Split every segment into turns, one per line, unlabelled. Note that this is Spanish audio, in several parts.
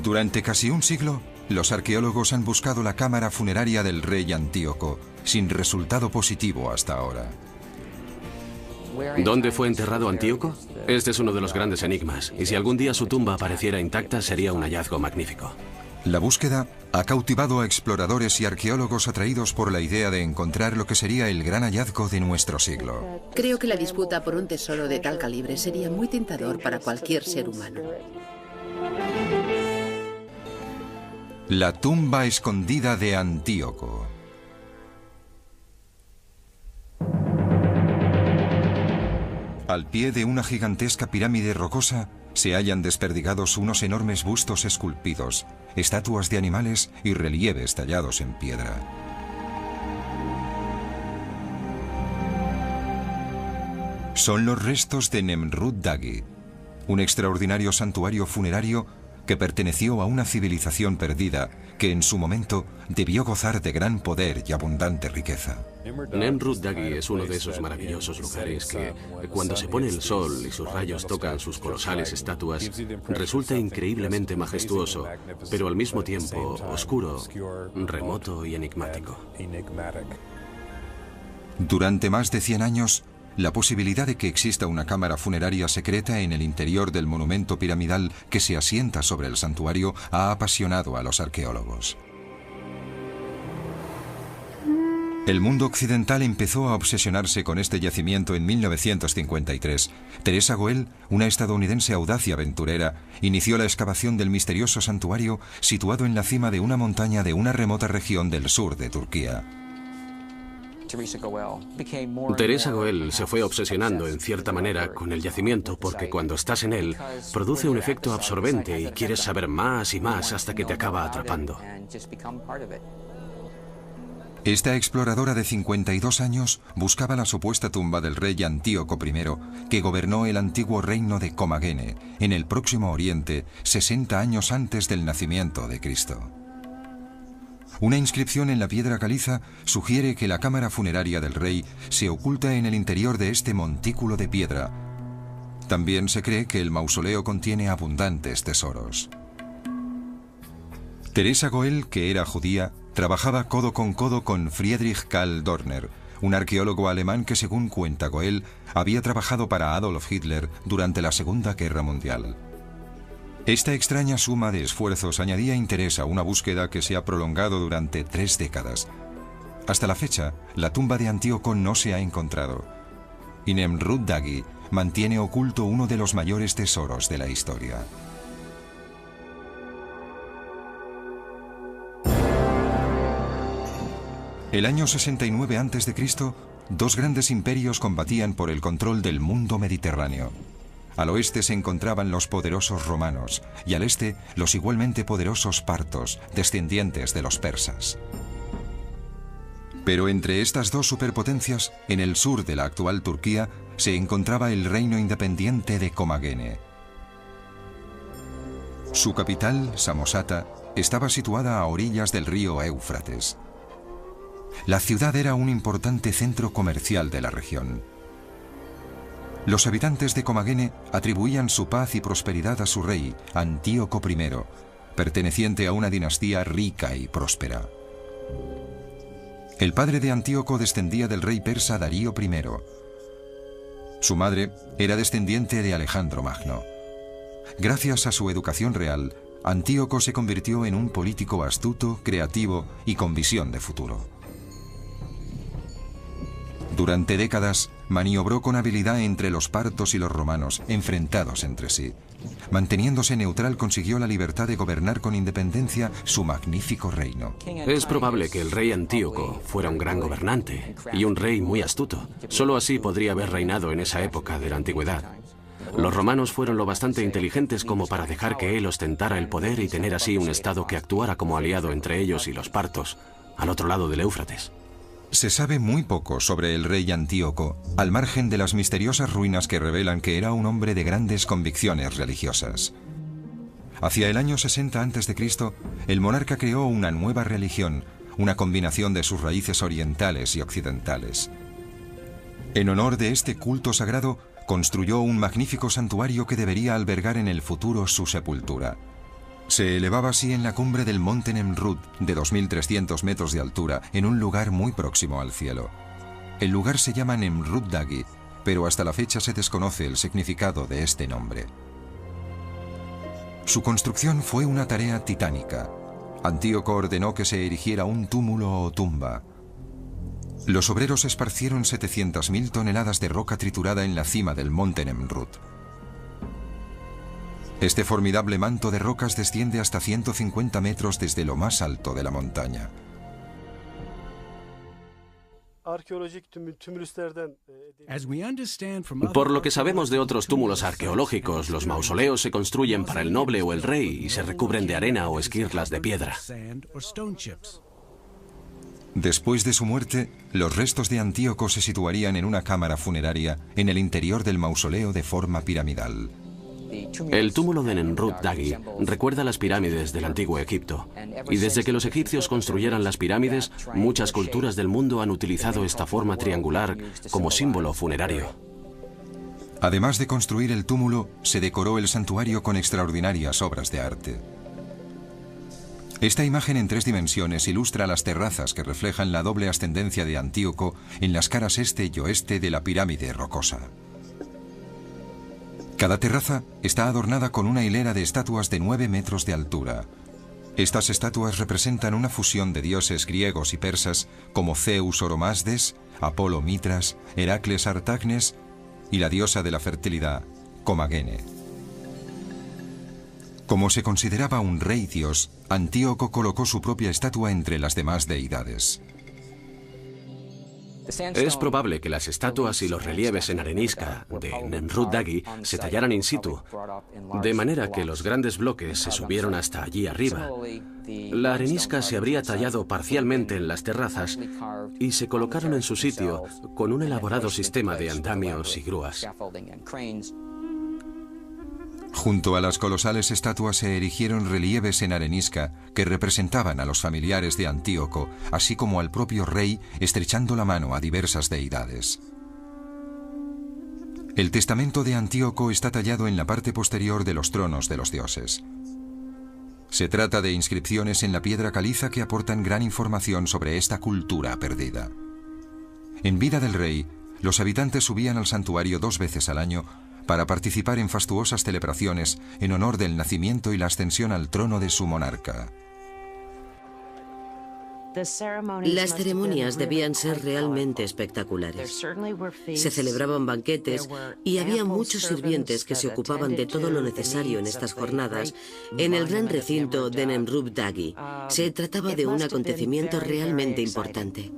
Durante casi un siglo, los arqueólogos han buscado la cámara funeraria del rey Antíoco, sin resultado positivo hasta ahora.
¿Dónde fue enterrado Antíoco? Este es uno de los grandes enigmas, y si algún día su tumba apareciera intacta, sería un hallazgo magnífico.
La búsqueda ha cautivado a exploradores y arqueólogos atraídos por la idea de encontrar lo que sería el gran hallazgo de nuestro siglo.
Creo que la disputa por un tesoro de tal calibre sería muy tentador para cualquier ser humano.
La tumba escondida de Antíoco. Al pie de una gigantesca pirámide rocosa se hallan desperdigados unos enormes bustos esculpidos, estatuas de animales y relieves tallados en piedra. Son los restos de Nemrut Dagi, un extraordinario santuario funerario que perteneció a una civilización perdida que en su momento debió gozar de gran poder y abundante riqueza.
Nemrut Dagi es uno de esos maravillosos lugares que, cuando se pone el sol y sus rayos tocan sus colosales estatuas, resulta increíblemente majestuoso, pero al mismo tiempo oscuro, remoto y enigmático.
Durante más de 100 años, la posibilidad de que exista una cámara funeraria secreta en el interior del monumento piramidal que se asienta sobre el santuario ha apasionado a los arqueólogos. El mundo occidental empezó a obsesionarse con este yacimiento en 1953. Teresa Goel, una estadounidense audaz y aventurera, inició la excavación del misterioso santuario situado en la cima de una montaña de una remota región del sur de Turquía.
Teresa Goel se fue obsesionando en cierta manera con el yacimiento porque cuando estás en él produce un efecto absorbente y quieres saber más y más hasta que te acaba atrapando.
Esta exploradora de 52 años buscaba la supuesta tumba del rey Antíoco I, que gobernó el antiguo reino de Comagene, en el Próximo Oriente, 60 años antes del nacimiento de Cristo. Una inscripción en la piedra caliza sugiere que la cámara funeraria del rey se oculta en el interior de este montículo de piedra. También se cree que el mausoleo contiene abundantes tesoros. Teresa Goel, que era judía, trabajaba codo con Friedrich Karl Dorner, un arqueólogo alemán que, según cuenta Goel, había trabajado para Adolf Hitler durante la Segunda Guerra Mundial. Esta extraña suma de esfuerzos añadía interés a una búsqueda que se ha prolongado durante 3 décadas. Hasta la fecha, la tumba de Antíoco no se ha encontrado. Y Nemrut Dagi mantiene oculto uno de los mayores tesoros de la historia. El año 69 a.C., 2 grandes imperios combatían por el control del mundo mediterráneo. Al oeste se encontraban los poderosos romanos y al este los igualmente poderosos partos, descendientes de los persas. Pero entre estas dos superpotencias, en el sur de la actual Turquía, se encontraba el reino independiente de Comagene. Su capital, Samosata, estaba situada a orillas del río Éufrates. La ciudad era un importante centro comercial de la región. Los habitantes de Comagene atribuían su paz y prosperidad a su rey, Antíoco I, perteneciente a una dinastía rica y próspera. El padre de Antíoco descendía del rey persa Darío I. Su madre era descendiente de Alejandro Magno. Gracias a su educación real, Antíoco se convirtió en un político astuto, creativo y con visión de futuro. Durante décadas, maniobró con habilidad entre los partos y los romanos, enfrentados entre sí. Manteniéndose neutral, consiguió la libertad de gobernar con independencia su magnífico reino.
Es probable que el rey Antíoco fuera un gran gobernante y un rey muy astuto. Solo así podría haber reinado en esa época de la antigüedad. Los romanos fueron lo bastante inteligentes como para dejar que él ostentara el poder y tener así un estado que actuara como aliado entre ellos y los partos, al otro lado del Éufrates.
Se sabe muy poco sobre el rey Antíoco, al margen de las misteriosas ruinas que revelan que era un hombre de grandes convicciones religiosas. Hacia el año 60 a.C., el monarca creó una nueva religión, una combinación de sus raíces orientales y occidentales. En honor de este culto sagrado, construyó un magnífico santuario que debería albergar en el futuro su sepultura. Se elevaba así en la cumbre del monte Nemrut, de 2.300 metros de altura, en un lugar muy próximo al cielo. El lugar se llama Nemrut Dagi, pero hasta la fecha se desconoce el significado de este nombre. Su construcción fue una tarea titánica. Antíoco ordenó que se erigiera un túmulo o tumba. Los obreros esparcieron 700.000 toneladas de roca triturada en la cima del monte Nemrut. Este formidable manto de rocas desciende hasta 150 metros desde lo más alto de la montaña.
Por lo que sabemos de otros túmulos arqueológicos, los mausoleos se construyen para el noble o el rey y se recubren de arena o esquirlas de piedra.
Después de su muerte, los restos de Antíoco se situarían en una cámara funeraria en el interior del mausoleo de forma piramidal.
El túmulo de Nemrut Dagi recuerda las pirámides del antiguo Egipto. Y desde que los egipcios construyeran las pirámides, muchas culturas del mundo han utilizado esta forma triangular como símbolo funerario.
Además de construir el túmulo, se decoró el santuario con extraordinarias obras de arte. Esta imagen en 3 dimensiones ilustra las terrazas que reflejan la doble ascendencia de Antíoco en las caras este y oeste de la pirámide rocosa. Cada terraza está adornada con una hilera de estatuas de 9 metros de altura. Estas estatuas representan una fusión de dioses griegos y persas como Zeus Oromasdes, Apolo Mitras, Heracles Artagnes y la diosa de la fertilidad, Comagene. Como se consideraba un rey dios, Antíoco colocó su propia estatua entre las demás deidades.
Es probable que las estatuas y los relieves en arenisca de Nemrut Dagi se tallaran in situ, de manera que los grandes bloques se subieron hasta allí arriba. La arenisca se habría tallado parcialmente en las terrazas y se colocaron en su sitio con un elaborado sistema de andamios y grúas.
Junto a las colosales estatuas se erigieron relieves en arenisca que representaban a los familiares de Antíoco, así como al propio rey estrechando la mano a diversas deidades. El testamento de Antíoco está tallado en la parte posterior de los tronos de los dioses. Se trata de inscripciones en la piedra caliza que aportan gran información sobre esta cultura perdida. En vida del rey, los habitantes subían al santuario 2 veces al año para participar en fastuosas celebraciones en honor del nacimiento y la ascensión al trono de su monarca.
Las ceremonias debían ser realmente espectaculares. Se celebraban banquetes y había muchos sirvientes que se ocupaban de todo lo necesario en estas jornadas en el gran recinto de Nemrut Dagi. Se trataba de un acontecimiento realmente importante.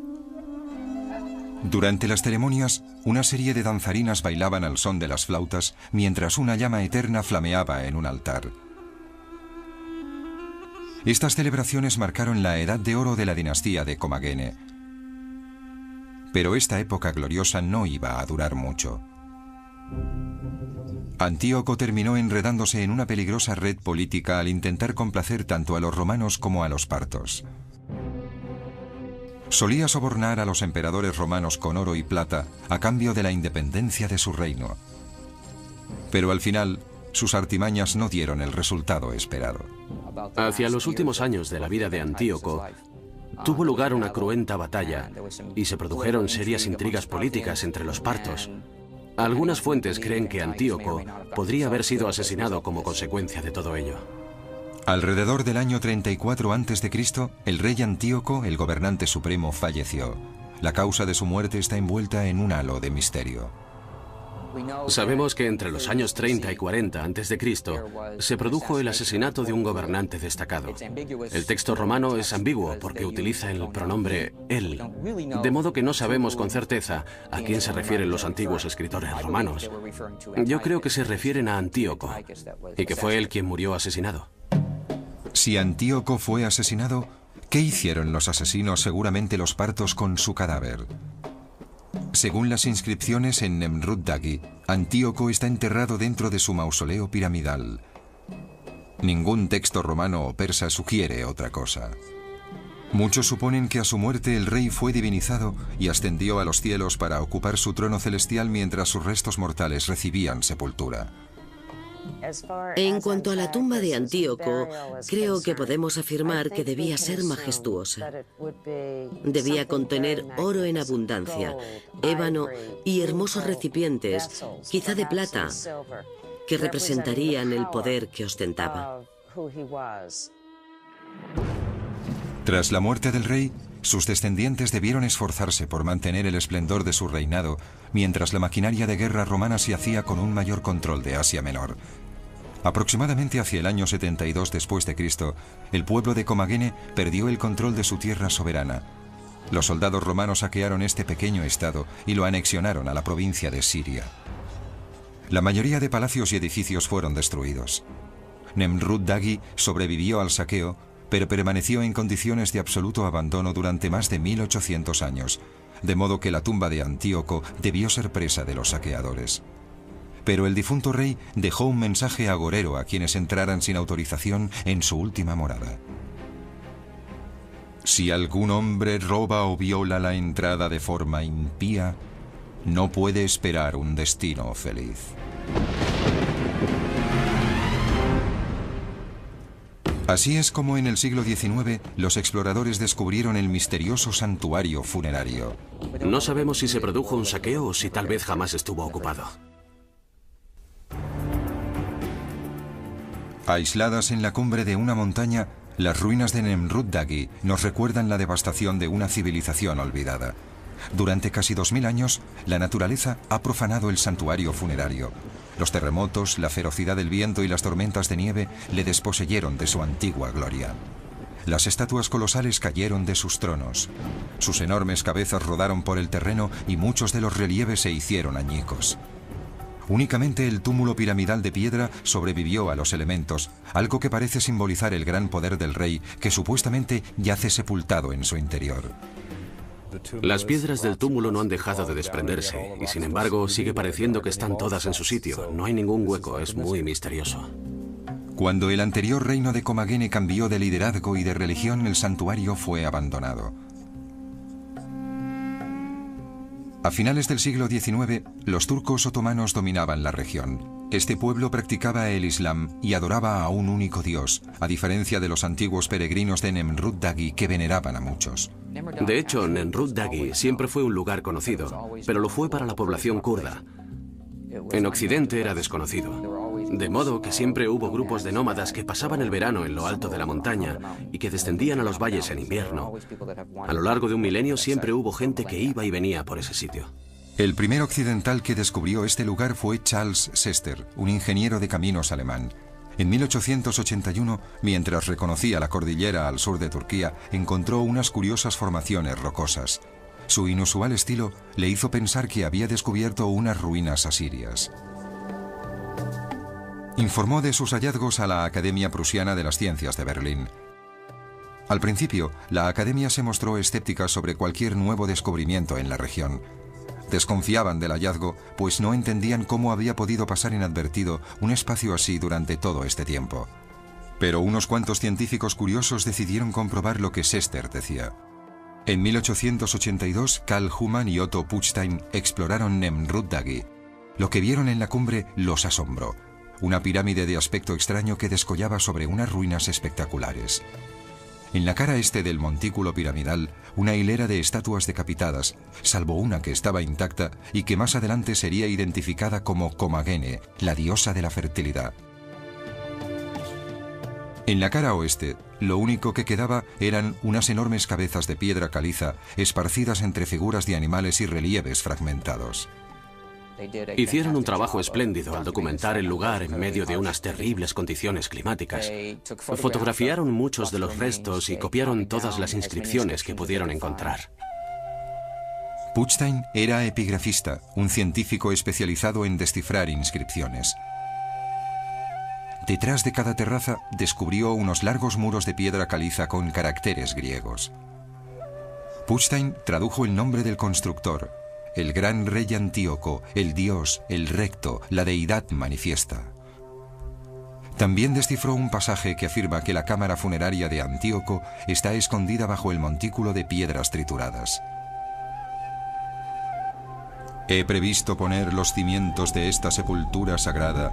Durante las ceremonias, una serie de danzarinas bailaban al son de las flautas mientras una llama eterna flameaba en un altar. Estas celebraciones marcaron la edad de oro de la dinastía de Comagene. Pero esta época gloriosa no iba a durar mucho. Antíoco terminó enredándose en una peligrosa red política al intentar complacer tanto a los romanos como a los partos. Solía sobornar a los emperadores romanos con oro y plata a cambio de la independencia de su reino. Pero al final, sus artimañas no dieron el resultado esperado.
Hacia los últimos años de la vida de Antíoco, tuvo lugar una cruenta batalla y se produjeron serias intrigas políticas entre los partos. Algunas fuentes creen que Antíoco podría haber sido asesinado como consecuencia de todo ello.
Alrededor del año 34 a.C., el rey Antíoco, el gobernante supremo, falleció. La causa de su muerte está envuelta en un halo de misterio.
Sabemos que entre los años 30 y 40 a.C. se produjo el asesinato de un gobernante destacado. El texto romano es ambiguo porque utiliza el pronombre él, de modo que no sabemos con certeza a quién se refieren los antiguos escritores romanos. Yo creo que se refieren a Antíoco y que fue él quien murió asesinado.
Si Antíoco fue asesinado, ¿qué hicieron los asesinos, seguramente los partos, con su cadáver? Según las inscripciones en Nemrut Dagi, Antíoco está enterrado dentro de su mausoleo piramidal. Ningún texto romano o persa sugiere otra cosa. Muchos suponen que a su muerte el rey fue divinizado y ascendió a los cielos para ocupar su trono celestial mientras sus restos mortales recibían sepultura.
En cuanto a la tumba de Antíoco, creo que podemos afirmar que debía ser majestuosa. Debía contener oro en abundancia, ébano y hermosos recipientes, quizá de plata, que representarían el poder que ostentaba.
Tras la muerte del rey, sus descendientes debieron esforzarse por mantener el esplendor de su reinado, mientras la maquinaria de guerra romana se hacía con un mayor control de Asia Menor. Aproximadamente hacia el año 72 después de Cristo, el pueblo de Comagene perdió el control de su tierra soberana. Los soldados romanos saquearon este pequeño estado y lo anexionaron a la provincia de Siria. La mayoría de palacios y edificios fueron destruidos. Nemrut-Dagi sobrevivió al saqueo, pero permaneció en condiciones de absoluto abandono durante más de 1800 años, de modo que la tumba de Antíoco debió ser presa de los saqueadores. Pero el difunto rey dejó un mensaje agorero a quienes entraran sin autorización en su última morada. Si algún hombre roba o viola la entrada de forma impía, no puede esperar un destino feliz. Así es como en el siglo XIX los exploradores descubrieron el misterioso santuario funerario.
No sabemos si se produjo un saqueo o si tal vez jamás estuvo ocupado.
Aisladas en la cumbre de una montaña, las ruinas de Nemrut-Dagi nos recuerdan la devastación de una civilización olvidada. Durante casi 2000 años, la naturaleza ha profanado el santuario funerario. Los terremotos, la ferocidad del viento y las tormentas de nieve le desposeyeron de su antigua gloria. Las estatuas colosales cayeron de sus tronos. Sus enormes cabezas rodaron por el terreno y muchos de los relieves se hicieron añicos. Únicamente el túmulo piramidal de piedra sobrevivió a los elementos, algo que parece simbolizar el gran poder del rey, que supuestamente yace sepultado en su interior.
Las piedras del túmulo no han dejado de desprenderse, y sin embargo sigue pareciendo que están todas en su sitio. No hay ningún hueco, es muy misterioso.
Cuando el anterior reino de Comagene cambió de liderazgo y de religión, el santuario fue abandonado. A finales del siglo XIX, los turcos otomanos dominaban la región. Este pueblo practicaba el Islam y adoraba a un único dios, a diferencia de los antiguos peregrinos de Nemrut-Dagi que veneraban a muchos.
De hecho, Nemrut-Dagi siempre fue un lugar conocido, pero lo fue para la población kurda. En Occidente era desconocido. De modo que siempre hubo grupos de nómadas que pasaban el verano en lo alto de la montaña y que descendían a los valles en invierno. A lo largo de un milenio siempre hubo gente que iba y venía por ese sitio.
El primer occidental que descubrió este lugar fue Charles Sester, un ingeniero de caminos alemán. En 1881, mientras reconocía la cordillera al sur de Turquía, encontró unas curiosas formaciones rocosas. Su inusual estilo le hizo pensar que había descubierto unas ruinas asirias. Informó de sus hallazgos a la Academia Prusiana de las Ciencias de Berlín. Al principio, la Academia se mostró escéptica sobre cualquier nuevo descubrimiento en la región. Desconfiaban del hallazgo, pues no entendían cómo había podido pasar inadvertido un espacio así durante todo este tiempo. Pero unos cuantos científicos curiosos decidieron comprobar lo que Sester decía. En 1882, Karl Humann y Otto Puchstein exploraron Nemrut-Dagi. Lo que vieron en la cumbre los asombró. Una pirámide de aspecto extraño que descollaba sobre unas ruinas espectaculares. En la cara este del montículo piramidal, una hilera de estatuas decapitadas, salvo una que estaba intacta y que más adelante sería identificada como Comagene, la diosa de la fertilidad. En la cara oeste, lo único que quedaba eran unas enormes cabezas de piedra caliza esparcidas entre figuras de animales y relieves fragmentados.
Hicieron un trabajo espléndido al documentar el lugar en medio de unas terribles condiciones climáticas. Fotografiaron muchos de los restos y copiaron todas las inscripciones que pudieron encontrar.
Puchstein era epigrafista, un científico especializado en descifrar inscripciones. Detrás de cada terraza descubrió unos largos muros de piedra caliza con caracteres griegos. Puchstein tradujo el nombre del constructor: el gran rey Antíoco, el dios, el recto, la deidad manifiesta. También descifró un pasaje que afirma que la cámara funeraria de Antíoco está escondida bajo el montículo de piedras trituradas. He previsto poner los cimientos de esta sepultura sagrada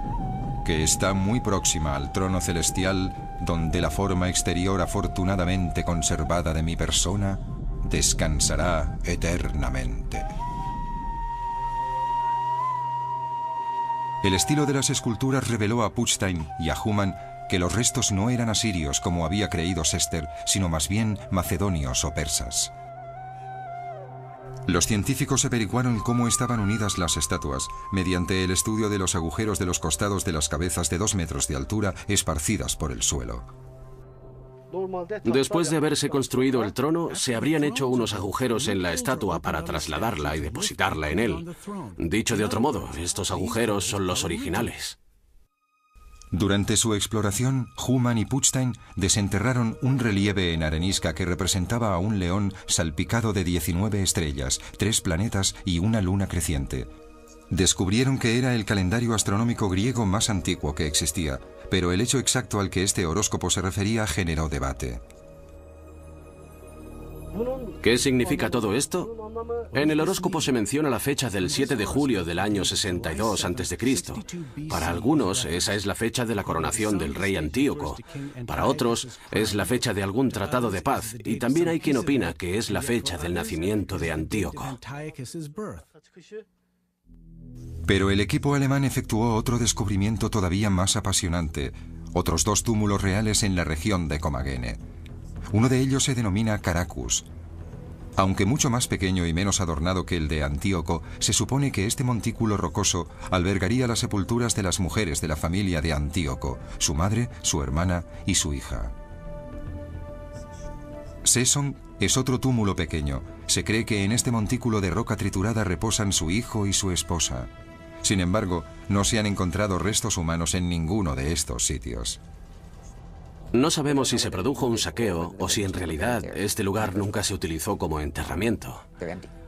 que está muy próxima al trono celestial, donde la forma exterior afortunadamente conservada de mi persona descansará eternamente. El estilo de las esculturas reveló a Putstein y a Humann que los restos no eran asirios como había creído Sester, sino más bien macedonios o persas. Los científicos averiguaron cómo estaban unidas las estatuas mediante el estudio de los agujeros de los costados de las cabezas de 2 metros de altura esparcidas por el suelo.
Después de haberse construido el trono, se habrían hecho unos agujeros en la estatua para trasladarla y depositarla en él. Dicho de otro modo, estos agujeros son los originales.
Durante su exploración, Humann y Putstein desenterraron un relieve en arenisca que representaba a un león salpicado de 19 estrellas, 3 planetas y una luna creciente. Descubrieron que era el calendario astronómico griego más antiguo que existía, pero el hecho exacto al que este horóscopo se refería generó debate.
¿Qué significa todo esto? En el horóscopo se menciona la fecha del 7 de julio del año 62 a.C. Para algunos, esa es la fecha de la coronación del rey Antíoco. Para otros, es la fecha de algún tratado de paz. Y también hay quien opina que es la fecha del nacimiento de Antíoco.
Pero el equipo alemán efectuó otro descubrimiento todavía más apasionante, otros 2 túmulos reales en la región de Comagene. Uno de ellos se denomina Caracus. Aunque mucho más pequeño y menos adornado que el de Antíoco, se supone que este montículo rocoso albergaría las sepulturas de las mujeres de la familia de Antíoco, su madre, su hermana y su hija. Seson es otro túmulo pequeño. Se cree que en este montículo de roca triturada reposan su hijo y su esposa. Sin embargo, no se han encontrado restos humanos en ninguno de estos sitios.
No sabemos si se produjo un saqueo o si en realidad este lugar nunca se utilizó como enterramiento.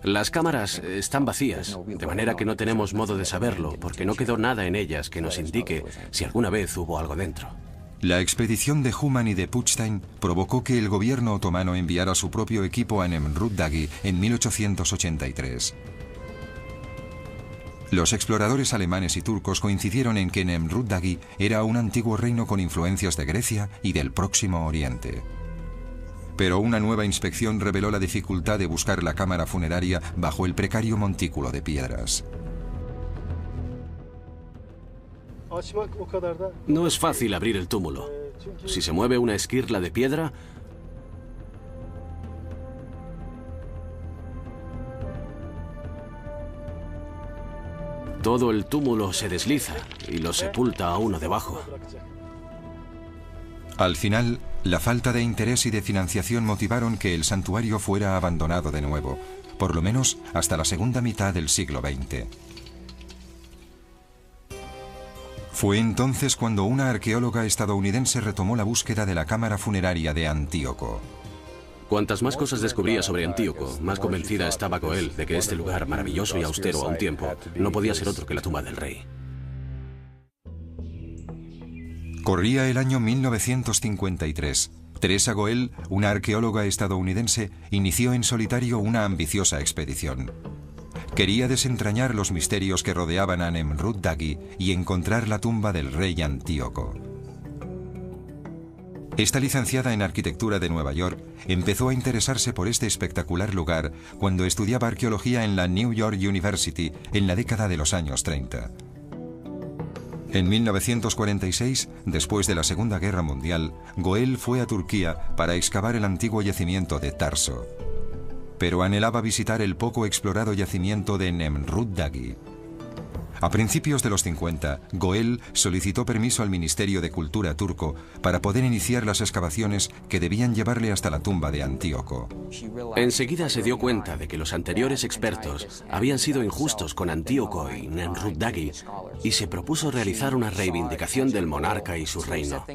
Las cámaras están vacías, de manera que no tenemos modo de saberlo, porque no quedó nada en ellas que nos indique si alguna vez hubo algo dentro.
La expedición de Humann y de Putstein provocó que el gobierno otomano enviara su propio equipo a Nemrut Dagi en 1883. Los exploradores alemanes y turcos coincidieron en que Nemrut Dagi era un antiguo reino con influencias de Grecia y del Próximo Oriente. Pero una nueva inspección reveló la dificultad de buscar la cámara funeraria bajo el precario montículo de piedras.
No es fácil abrir el túmulo. Si se mueve una esquirla de piedra, todo el túmulo se desliza y lo sepulta a uno debajo.
Al final, la falta de interés y de financiación motivaron que el santuario fuera abandonado de nuevo, por lo menos hasta la segunda mitad del siglo XX. Fue entonces cuando una arqueóloga estadounidense retomó la búsqueda de la cámara funeraria de Antíoco.
Cuantas más cosas descubría sobre Antíoco, más convencida estaba Goel de que este lugar maravilloso y austero a un tiempo no podía ser otro que la tumba del rey.
Corría el año 1953. Teresa Goel, una arqueóloga estadounidense, inició en solitario una ambiciosa expedición. Quería desentrañar los misterios que rodeaban a Nemrut Dagi y encontrar la tumba del rey Antíoco. Esta licenciada en arquitectura de Nueva York empezó a interesarse por este espectacular lugar cuando estudiaba arqueología en la New York University en la década de los años 30. En 1946, después de la Segunda Guerra Mundial, Goel fue a Turquía para excavar el antiguo yacimiento de Tarso. Pero anhelaba visitar el poco explorado yacimiento de Nemrut Dagi. A principios de los 50, Goel solicitó permiso al Ministerio de Cultura turco para poder iniciar las excavaciones que debían llevarle hasta la tumba de Antíoco.
Enseguida se dio cuenta de que los anteriores expertos habían sido injustos con Antíoco y Nemrut Dagi y se propuso realizar una reivindicación del monarca y su reino.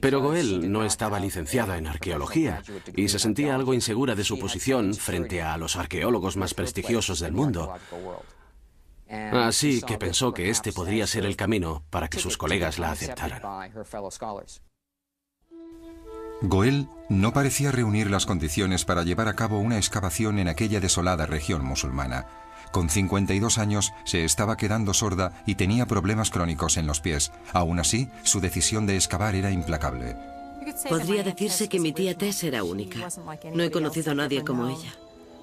Pero Goel no estaba licenciada en arqueología y se sentía algo insegura de su posición frente a los arqueólogos más prestigiosos del mundo. Así que pensó que este podría ser el camino para que sus colegas la aceptaran.
Goel no parecía reunir las condiciones para llevar a cabo una excavación en aquella desolada región musulmana. con 52 años, se estaba quedando sorda y tenía problemas crónicos en los pies. Aún así, su decisión de excavar era implacable.
Podría decirse que mi tía Tess era única. No he conocido a nadie como ella.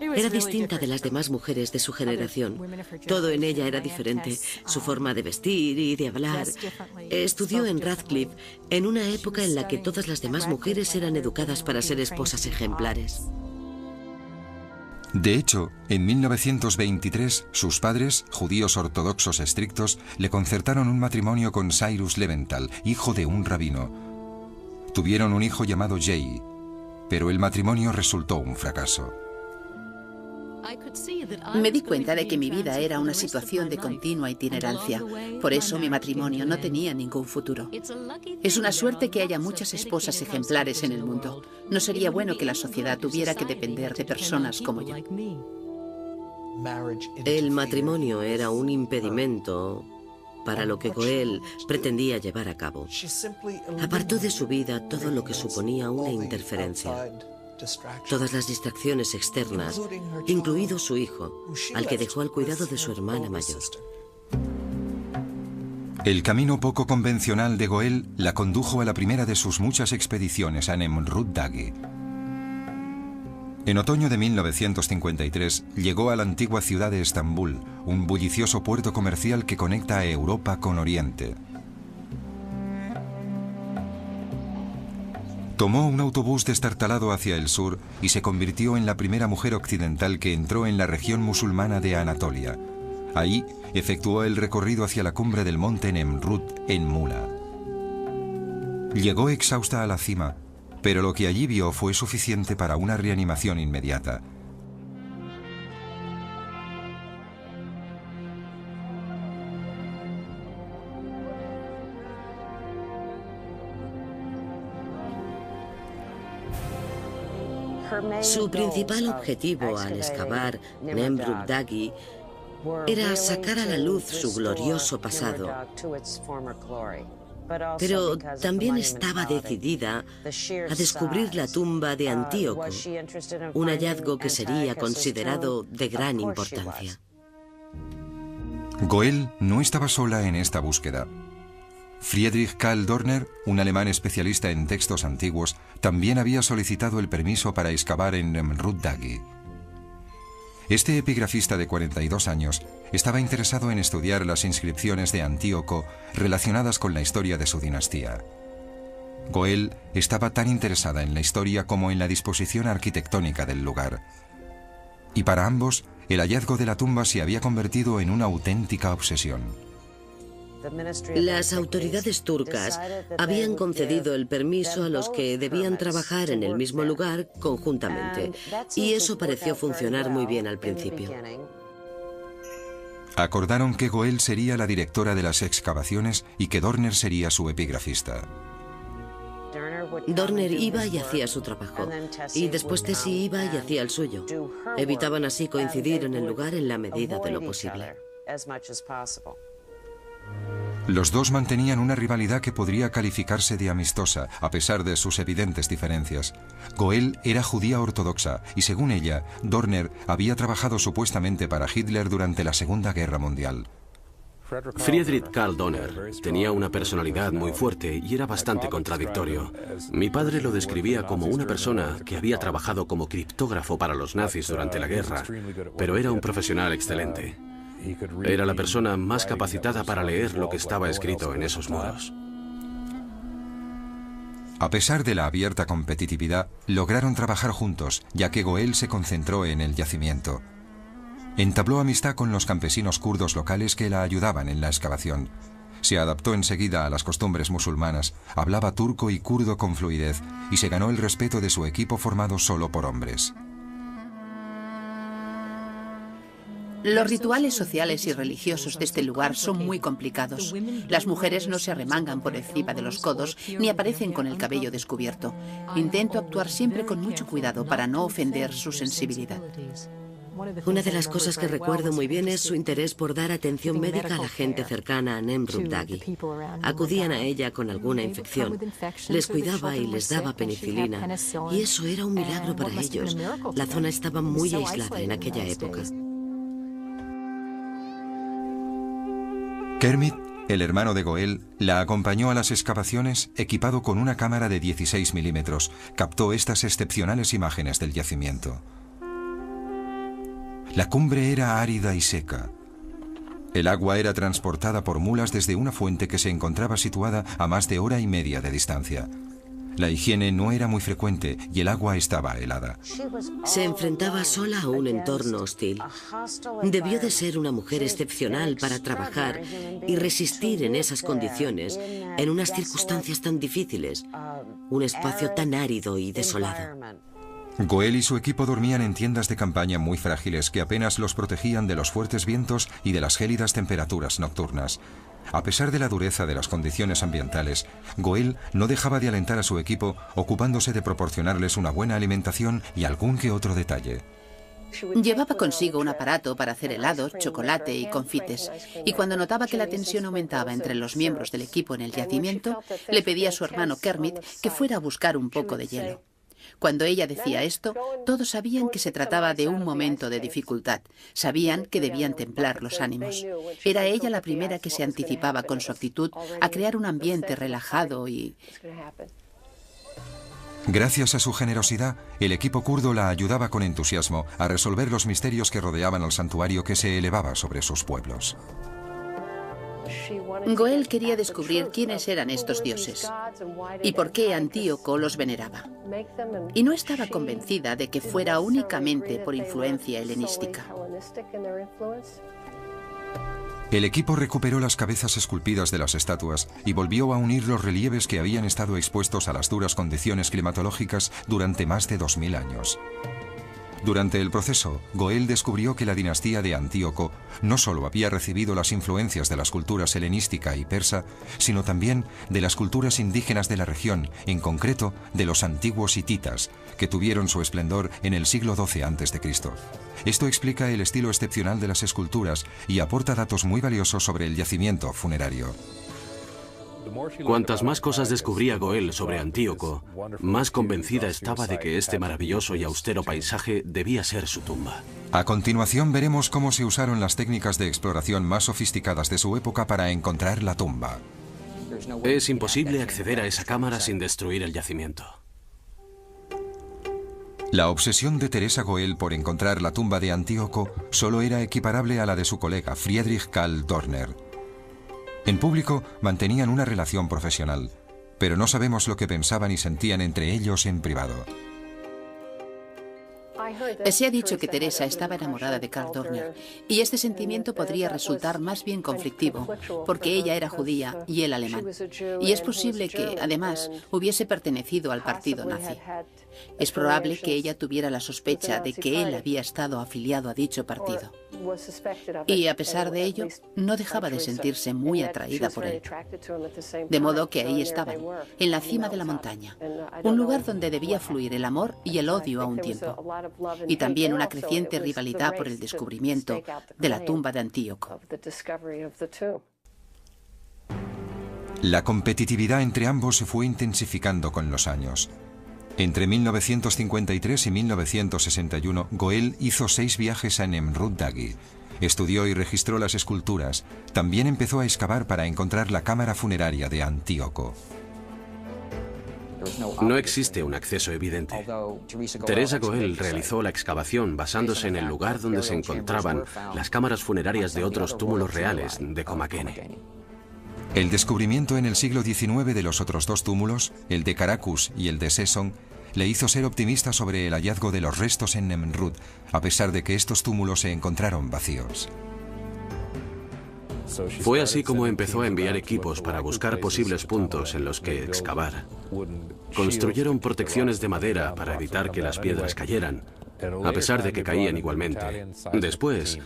Era distinta de las demás mujeres de su generación. Todo en ella era diferente, su forma de vestir y de hablar. Estudió en Radcliffe en una época en la que todas las demás mujeres eran educadas para ser esposas ejemplares.
De hecho, en 1923, sus padres, judíos ortodoxos estrictos, le concertaron un matrimonio con Cyrus Leventhal, hijo de un rabino. Tuvieron un hijo llamado Jay, pero el matrimonio resultó un fracaso.
Me di cuenta de que mi vida era una situación de continua itinerancia. Por eso mi matrimonio no tenía ningún futuro. Es una suerte que haya muchas esposas ejemplares en el mundo. No sería bueno que la sociedad tuviera que depender de personas como yo.
El matrimonio era un impedimento para lo que Goel pretendía llevar a cabo. Apartó de su vida todo lo que suponía una interferencia. Todas las distracciones externas, incluido su hijo, al que dejó al cuidado de su hermana mayor.
El camino poco convencional de Goel la condujo a la primera de sus muchas expediciones a Nemrut Dagi. En otoño de 1953 llegó a la antigua ciudad de Estambul, un bullicioso puerto comercial que conecta a Europa con Oriente. Tomó un autobús destartalado hacia el sur y se convirtió en la primera mujer occidental que entró en la región musulmana de Anatolia. Ahí efectuó el recorrido hacia la cumbre del monte Nemrut en Mula. Llegó exhausta a la cima, pero lo que allí vio fue suficiente para una reanimación inmediata.
Su principal objetivo al excavar Nemrut Dagi era sacar a la luz su glorioso pasado, pero también estaba decidida a descubrir la tumba de Antíoco, un hallazgo que sería considerado de gran importancia.
Goel no estaba sola en esta búsqueda. Friedrich Karl Dorner, un alemán especialista en textos antiguos, también había solicitado el permiso para excavar en Nemrut Dagi. Este epigrafista de 42 años estaba interesado en estudiar las inscripciones de Antíoco relacionadas con la historia de su dinastía. Goel estaba tan interesada en la historia como en la disposición arquitectónica del lugar. Y para ambos, el hallazgo de la tumba se había convertido en una auténtica obsesión.
Las autoridades turcas habían concedido el permiso a los que debían trabajar en el mismo lugar conjuntamente, y eso pareció funcionar muy bien al principio.
Acordaron que Goel sería la directora de las excavaciones y que Dorner sería su epigrafista.
Dorner iba y hacía su trabajo, y después Tessie iba y hacía el suyo. Evitaban así coincidir en el lugar en la medida de lo posible.
Los dos mantenían una rivalidad que podría calificarse de amistosa, a pesar de sus evidentes diferencias. Goel era judía ortodoxa y, según ella, Dorner había trabajado supuestamente para Hitler durante la Segunda Guerra Mundial.
Friedrich Karl Dorner tenía una personalidad muy fuerte y era bastante contradictorio. Mi padre lo describía como una persona que había trabajado como criptógrafo para los nazis durante la guerra, pero era un profesional excelente. Era la persona más capacitada para leer lo que estaba escrito en esos muros.
A pesar de la abierta competitividad, lograron trabajar juntos, ya que Goel se concentró en el yacimiento. Entabló amistad con los campesinos kurdos locales que la ayudaban en la excavación. Se adaptó enseguida a las costumbres musulmanas, hablaba turco y kurdo con fluidez y se ganó el respeto de su equipo formado solo por hombres.
Los rituales sociales y religiosos de este lugar son muy complicados. Las mujeres no se arremangan por encima de los codos ni aparecen con el cabello descubierto. Intento actuar siempre con mucho cuidado para no ofender su sensibilidad.
Una de las cosas que recuerdo muy bien es su interés por dar atención médica a la gente cercana a Nemrut Dagi. Acudían a ella con alguna infección, les cuidaba y les daba penicilina, y eso era un milagro para ellos. La zona estaba muy aislada en aquella época.
Kermit, el hermano de Goel, la acompañó a las excavaciones equipado con una cámara de 16 milímetros. Captó estas excepcionales imágenes del yacimiento. La cumbre era árida y seca. El agua era transportada por mulas desde una fuente que se encontraba situada a más de hora y media de distancia. La higiene no era muy frecuente y el agua estaba helada.
Se enfrentaba sola a un entorno hostil. Debió de ser una mujer excepcional para trabajar y resistir en esas condiciones, en unas circunstancias tan difíciles, un espacio tan árido y desolado.
Goel y su equipo dormían en tiendas de campaña muy frágiles que apenas los protegían de los fuertes vientos y de las gélidas temperaturas nocturnas. A pesar de la dureza de las condiciones ambientales, Goel no dejaba de alentar a su equipo, ocupándose de proporcionarles una buena alimentación y algún que otro detalle.
Llevaba consigo un aparato para hacer helados, chocolate y confites, y cuando notaba que la tensión aumentaba entre los miembros del equipo en el yacimiento, le pedía a su hermano Kermit que fuera a buscar un poco de hielo. Cuando ella decía esto, todos sabían que se trataba de un momento de dificultad. Sabían que debían templar los ánimos. Era ella la primera que se anticipaba con su actitud a crear un ambiente relajado y...
Gracias a su generosidad, el equipo kurdo la ayudaba con entusiasmo a resolver los misterios que rodeaban al santuario que se elevaba sobre sus pueblos.
Goel quería descubrir quiénes eran estos dioses y por qué Antíoco los veneraba. Y no estaba convencida de que fuera únicamente por influencia helenística.
El equipo recuperó las cabezas esculpidas de las estatuas y volvió a unir los relieves que habían estado expuestos a las duras condiciones climatológicas durante más de 2000 años. Durante el proceso, Goel descubrió que la dinastía de Antíoco no solo había recibido las influencias de las culturas helenística y persa, sino también de las culturas indígenas de la región, en concreto de los antiguos hititas, que tuvieron su esplendor en el siglo XII a.C. Esto explica el estilo excepcional de las esculturas y aporta datos muy valiosos sobre el yacimiento funerario.
Cuantas más cosas descubría Goel sobre Antíoco, más convencida estaba de que este maravilloso y austero paisaje debía ser su tumba.
A continuación veremos cómo se usaron las técnicas de exploración más sofisticadas de su época para encontrar la tumba.
Es imposible acceder a esa cámara sin destruir el yacimiento.
La obsesión de Teresa Goel por encontrar la tumba de Antíoco solo era equiparable a la de su colega Friedrich Karl Dorner. En público mantenían una relación profesional, pero no sabemos lo que pensaban y sentían entre ellos en privado.
Se ha dicho que Teresa estaba enamorada de Karl Dorner, y este sentimiento podría resultar más bien conflictivo, porque ella era judía y él alemán. Y es posible que, además, hubiese pertenecido al partido nazi. Es probable que ella tuviera la sospecha de que él había estado afiliado a dicho partido. Y a pesar de ello, no dejaba de sentirse muy atraída por él. De modo que ahí estaban, en la cima de la montaña, un lugar donde debía fluir el amor y el odio a un tiempo, y también una creciente rivalidad por el descubrimiento de la tumba de Antíoco.
La competitividad entre ambos se fue intensificando con los años. Entre 1953 y 1961, Goel hizo 6 viajes a Nemrut Dagi. Estudió y registró las esculturas. También empezó a excavar para encontrar la cámara funeraria de Antíoco.
No existe un acceso evidente. Teresa Goel realizó la excavación basándose en el lugar donde se encontraban las cámaras funerarias de otros túmulos reales de Comagene.
El descubrimiento en el siglo XIX de los otros 2 túmulos, el de Caracus y el de Sesson, le hizo ser optimista sobre el hallazgo de los restos en Nemrut, a pesar de que estos túmulos se encontraron vacíos.
Fue así como empezó a enviar equipos para buscar posibles puntos en los que excavar. Construyeron protecciones de madera para evitar que las piedras cayeran, a pesar de que caían igualmente. Después,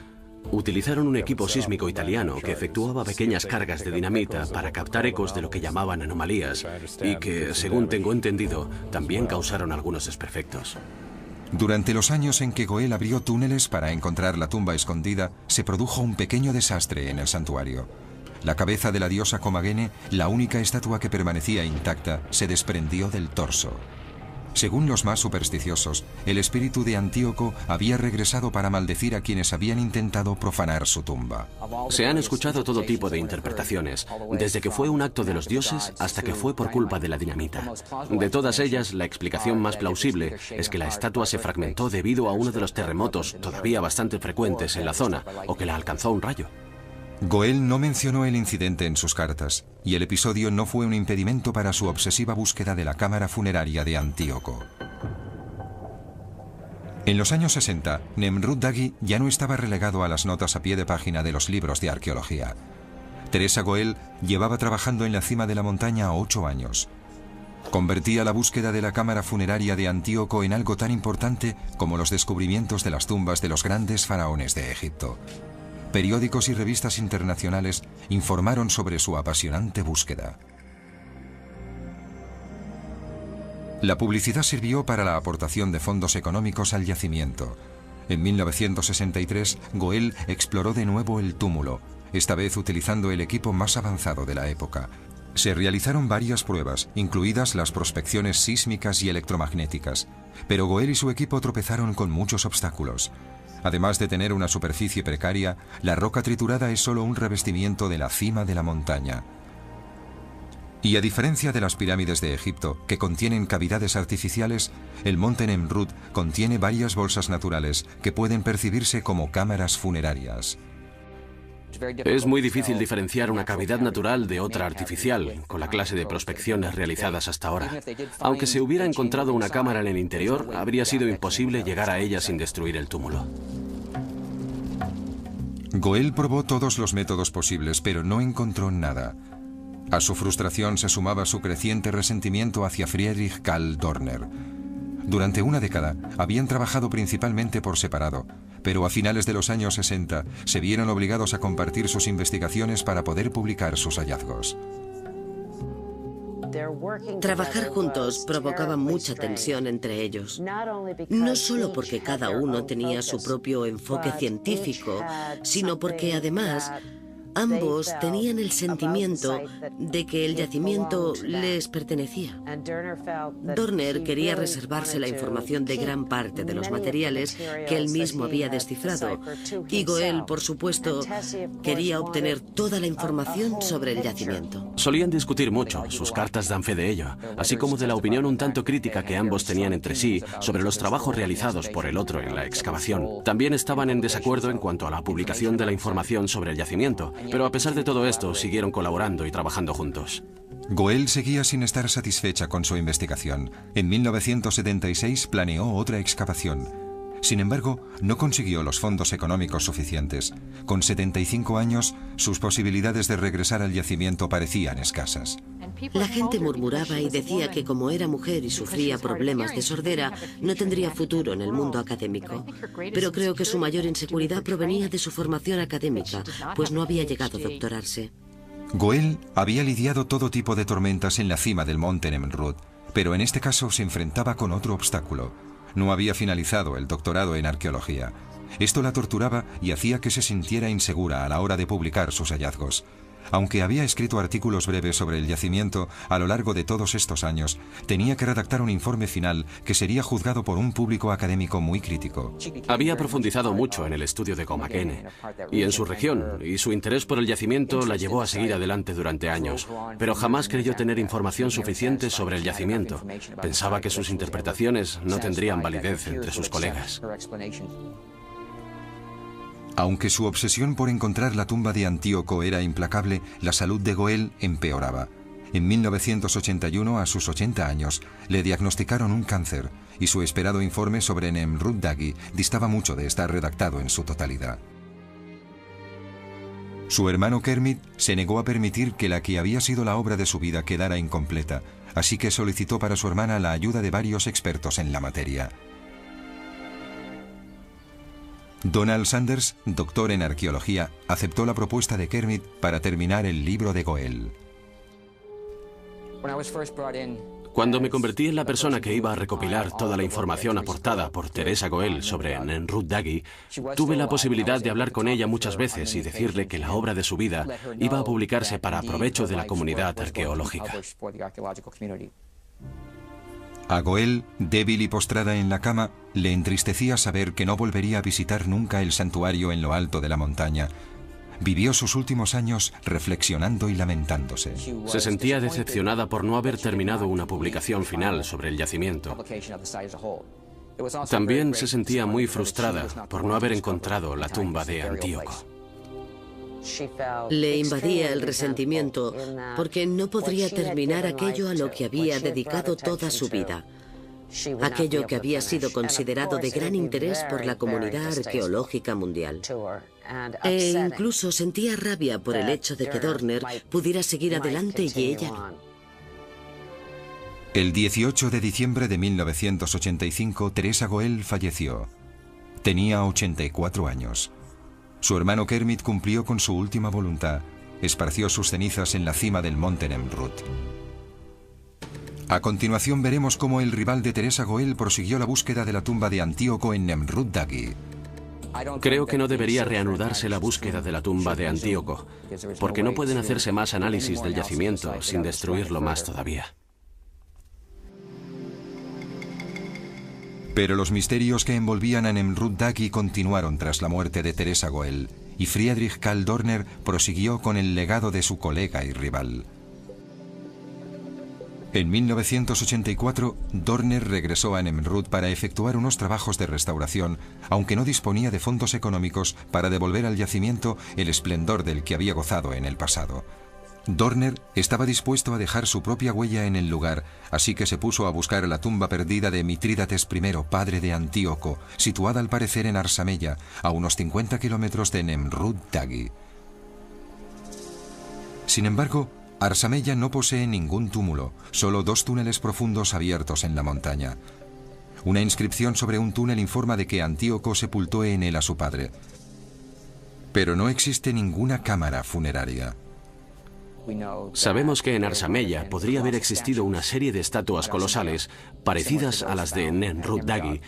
utilizaron un equipo sísmico italiano que efectuaba pequeñas cargas de dinamita para captar ecos de lo que llamaban anomalías y que, según tengo entendido, también causaron algunos desperfectos.
Durante los años en que Goel abrió túneles para encontrar la tumba escondida, se produjo un pequeño desastre en el santuario. La cabeza de la diosa Comagene, la única estatua que permanecía intacta, se desprendió del torso. Según los más supersticiosos, el espíritu de Antíoco había regresado para maldecir a quienes habían intentado profanar su tumba.
Se han escuchado todo tipo de interpretaciones, desde que fue un acto de los dioses hasta que fue por culpa de la dinamita. De todas ellas, la explicación más plausible es que la estatua se fragmentó debido a uno de los terremotos todavía bastante frecuentes en la zona, o que la alcanzó un rayo.
Goel no mencionó el incidente en sus cartas, y el episodio no fue un impedimento para su obsesiva búsqueda de la cámara funeraria de Antíoco. En los años 60, Nemrut Dagi ya no estaba relegado a las notas a pie de página de los libros de arqueología. Teresa Goel llevaba trabajando en la cima de la montaña 8 años. Convertía la búsqueda de la cámara funeraria de Antíoco en algo tan importante como los descubrimientos de las tumbas de los grandes faraones de Egipto. Periódicos y revistas internacionales informaron sobre su apasionante búsqueda. La publicidad sirvió para la aportación de fondos económicos al yacimiento. En 1963, Goel exploró de nuevo el túmulo, esta vez utilizando el equipo más avanzado de la época. Se realizaron varias pruebas, incluidas las prospecciones sísmicas y electromagnéticas, pero Goel y su equipo tropezaron con muchos obstáculos. Además de tener una superficie precaria, la roca triturada es solo un revestimiento de la cima de la montaña. Y a diferencia de las pirámides de Egipto, que contienen cavidades artificiales, el monte Nemrut contiene varias bolsas naturales que pueden percibirse como cámaras funerarias.
Es muy difícil diferenciar una cavidad natural de otra artificial, con la clase de prospecciones realizadas hasta ahora. Aunque se hubiera encontrado una cámara en el interior, habría sido imposible llegar a ella sin destruir el túmulo.
Goel probó todos los métodos posibles, pero no encontró nada. A su frustración se sumaba su creciente resentimiento hacia Friedrich Karl Dorner. Durante una década habían trabajado principalmente por separado, pero a finales de los años 60 se vieron obligados a compartir sus investigaciones para poder publicar sus hallazgos.
Trabajar juntos provocaba mucha tensión entre ellos, no solo porque cada uno tenía su propio enfoque científico, sino porque además ambos tenían el sentimiento de que el yacimiento les pertenecía. Dorner quería reservarse la información de gran parte de los materiales que él mismo había descifrado, y Goel, por supuesto, quería obtener toda la información sobre el yacimiento.
Solían discutir mucho, sus cartas dan fe de ello, así como de la opinión un tanto crítica que ambos tenían entre sí sobre los trabajos realizados por el otro en la excavación. También estaban en desacuerdo en cuanto a la publicación de la información sobre el yacimiento, pero a pesar de todo esto, siguieron colaborando y trabajando juntos.
Goel seguía sin estar satisfecha con su investigación. En 1976 planeó otra excavación. Sin embargo, no consiguió los fondos económicos suficientes. Con 75 años, sus posibilidades de regresar al yacimiento parecían escasas.
La gente murmuraba y decía que como era mujer y sufría problemas de sordera, no tendría futuro en el mundo académico. Pero creo que su mayor inseguridad provenía de su formación académica, pues no había llegado a doctorarse.
Goel había lidiado todo tipo de tormentas en la cima del monte Nemrut, pero en este caso se enfrentaba con otro obstáculo. No había finalizado el doctorado en arqueología. Esto la torturaba y hacía que se sintiera insegura a la hora de publicar sus hallazgos. Aunque había escrito artículos breves sobre el yacimiento a lo largo de todos estos años, tenía que redactar un informe final que sería juzgado por un público académico muy crítico.
Había profundizado mucho en el estudio de Comakene y en su región, y su interés por el yacimiento la llevó a seguir adelante durante años, pero jamás creyó tener información suficiente sobre el yacimiento. Pensaba que sus interpretaciones no tendrían validez entre sus colegas.
Aunque su obsesión por encontrar la tumba de Antíoco era implacable, la salud de Goel empeoraba. En 1981, a sus 80 años, le diagnosticaron un cáncer y su esperado informe sobre Nemrut Dagi distaba mucho de estar redactado en su totalidad. Su hermano Kermit se negó a permitir que la que había sido la obra de su vida quedara incompleta, así que solicitó para su hermana la ayuda de varios expertos en la materia. Donald Sanders, doctor en arqueología, aceptó la propuesta de Kermit para terminar el libro de Goel.
Cuando me convertí en la persona que iba a recopilar toda la información aportada por Teresa Goel sobre Nemrut Dagi, tuve la posibilidad de hablar con ella muchas veces y decirle que la obra de su vida iba a publicarse para provecho de la comunidad arqueológica.
A Goel, débil y postrada en la cama, le entristecía saber que no volvería a visitar nunca el santuario en lo alto de la montaña. Vivió sus últimos años reflexionando y lamentándose.
Se sentía decepcionada por no haber terminado una publicación final sobre el yacimiento. También se sentía muy frustrada por no haber encontrado la tumba de Antíoco.
Le invadía el resentimiento porque no podría terminar aquello a lo que había dedicado toda su vida. Aquello que había sido considerado de gran interés por la comunidad arqueológica mundial. E incluso sentía rabia por el hecho de que Dorner pudiera seguir adelante y ella no.
El 18 de diciembre de 1985, Teresa Goel falleció. Tenía 84 años. Su hermano Kermit cumplió con su última voluntad. Esparció sus cenizas en la cima del monte Nemrut. A continuación veremos cómo el rival de Teresa Goel prosiguió la búsqueda de la tumba de Antíoco en Nemrut Dagi.
Creo que no debería reanudarse la búsqueda de la tumba de Antíoco, porque no pueden hacerse más análisis del yacimiento sin destruirlo más todavía.
Pero los misterios que envolvían a Nemrut Dagi continuaron tras la muerte de Teresa Goel, y Friedrich Karl Dorner prosiguió con el legado de su colega y rival. En 1984, Dorner regresó a Nemrut para efectuar unos trabajos de restauración, aunque no disponía de fondos económicos para devolver al yacimiento el esplendor del que había gozado en el pasado. Dorner estaba dispuesto a dejar su propia huella en el lugar, así que se puso a buscar la tumba perdida de Mitrídates I, padre de Antíoco, situada al parecer en Arsamella, a unos 50 kilómetros de Nemrut Dagi. Sin embargo, Arsamella no posee ningún túmulo, solo 2 túneles profundos abiertos en la montaña. Una inscripción sobre un túnel informa de que Antíoco sepultó en él a su padre. Pero no existe ninguna cámara funeraria.
Sabemos que en Arsamella podría haber existido una serie de estatuas colosales parecidas a las de Nemrut Dagi,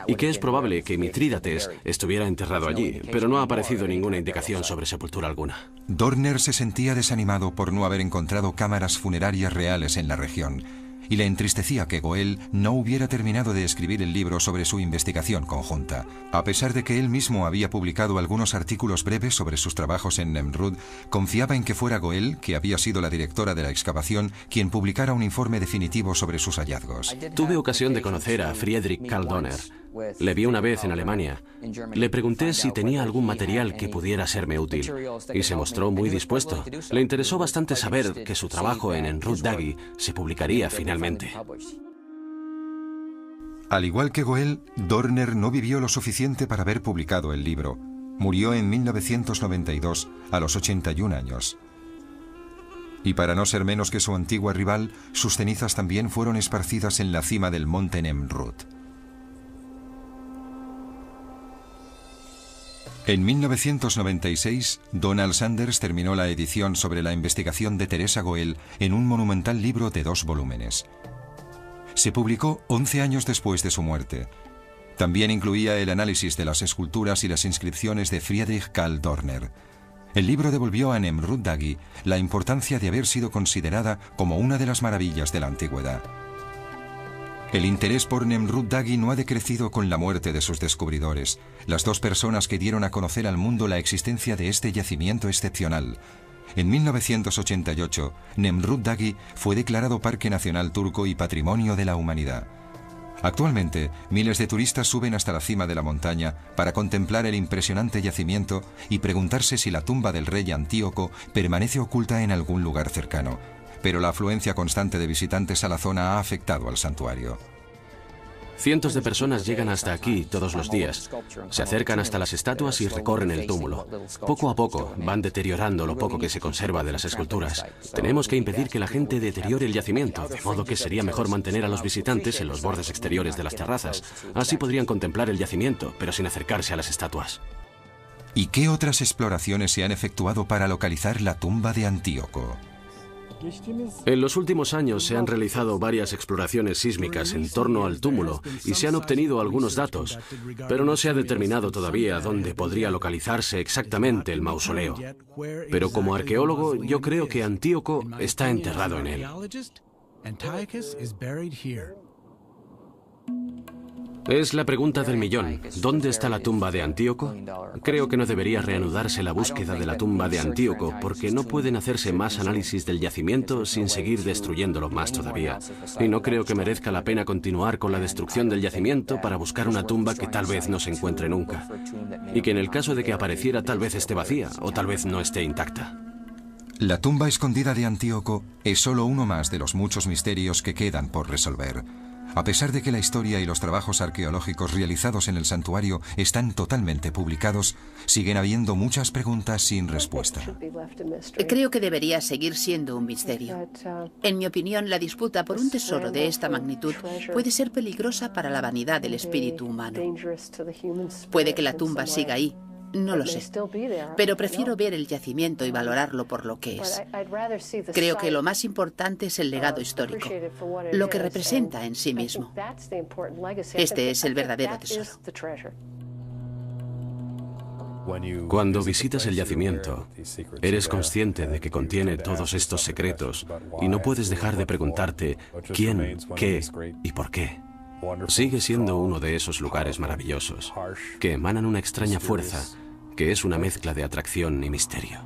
y que es probable que Mitrídates estuviera enterrado allí, pero no ha aparecido ninguna indicación sobre sepultura alguna.
Dorner se sentía desanimado por no haber encontrado cámaras funerarias reales en la región, y le entristecía que Goel no hubiera terminado de escribir el libro sobre su investigación conjunta. A pesar de que él mismo había publicado algunos artículos breves sobre sus trabajos en Nemrut, confiaba en que fuera Goel, que había sido la directora de la excavación, quien publicara un informe definitivo sobre sus hallazgos.
Tuve ocasión de conocer a Friedrich Karl Dorner. Le vi una vez en Alemania. Le pregunté si tenía algún material que pudiera serme útil, y se mostró muy dispuesto. Le interesó bastante saber que su trabajo en Nemrut Dagi se publicaría finalmente.
Al igual que Goel, Dorner no vivió lo suficiente para haber publicado el libro. Murió en 1992, a los 81 años. Y para no ser menos que su antigua rival, sus cenizas también fueron esparcidas en la cima del monte Nemrut. En 1996, Donald Sanders terminó la edición sobre la investigación de Teresa Goel en un monumental libro de 2 volúmenes. Se publicó 11 años después de su muerte. También incluía el análisis de las esculturas y las inscripciones de Friedrich Karl Dorner. El libro devolvió a Nemrut Dagi la importancia de haber sido considerada como una de las maravillas de la antigüedad. El interés por Nemrut Dagi no ha decrecido con la muerte de sus descubridores, las 2 personas que dieron a conocer al mundo la existencia de este yacimiento excepcional. En 1988, Nemrut Dagi fue declarado Parque Nacional Turco y Patrimonio de la Humanidad. Actualmente, miles de turistas suben hasta la cima de la montaña para contemplar el impresionante yacimiento y preguntarse si la tumba del rey Antíoco permanece oculta en algún lugar cercano. Pero la afluencia constante de visitantes a la zona ha afectado al santuario.
Cientos de personas llegan hasta aquí todos los días. Se acercan hasta las estatuas y recorren el túmulo. Poco a poco van deteriorando lo poco que se conserva de las esculturas. Tenemos que impedir que la gente deteriore el yacimiento, de modo que sería mejor mantener a los visitantes en los bordes exteriores de las terrazas. Así podrían contemplar el yacimiento, pero sin acercarse a las estatuas.
¿Y qué otras exploraciones se han efectuado para localizar la tumba de Antíoco?
En los últimos años se han realizado varias exploraciones sísmicas en torno al túmulo y se han obtenido algunos datos, pero no se ha determinado todavía dónde podría localizarse exactamente el mausoleo. Pero como arqueólogo, yo creo que Antíoco está enterrado en él. Es la pregunta del millón. ¿Dónde está la tumba de Antíoco? Creo que no debería reanudarse la búsqueda de la tumba de Antíoco porque no pueden hacerse más análisis del yacimiento sin seguir destruyéndolo más todavía. Y no creo que merezca la pena continuar con la destrucción del yacimiento para buscar una tumba que tal vez no se encuentre nunca. Y que en el caso de que apareciera tal vez esté vacía o tal vez no esté intacta.
La tumba escondida de Antíoco es solo uno más de los muchos misterios que quedan por resolver. A pesar de que la historia y los trabajos arqueológicos realizados en el santuario están totalmente publicados, siguen habiendo muchas preguntas sin respuesta.
Creo que debería seguir siendo un misterio. En mi opinión, la disputa por un tesoro de esta magnitud puede ser peligrosa para la vanidad del espíritu humano. Puede que la tumba siga ahí. No lo sé, pero prefiero ver el yacimiento y valorarlo por lo que es. Creo que lo más importante es el legado histórico, lo que representa en sí mismo. Este es el verdadero tesoro.
Cuando visitas el yacimiento, eres consciente de que contiene todos estos secretos y no puedes dejar de preguntarte quién, qué y por qué. Sigue siendo uno de esos lugares maravillosos que emanan una extraña fuerza que es una mezcla de atracción y misterio.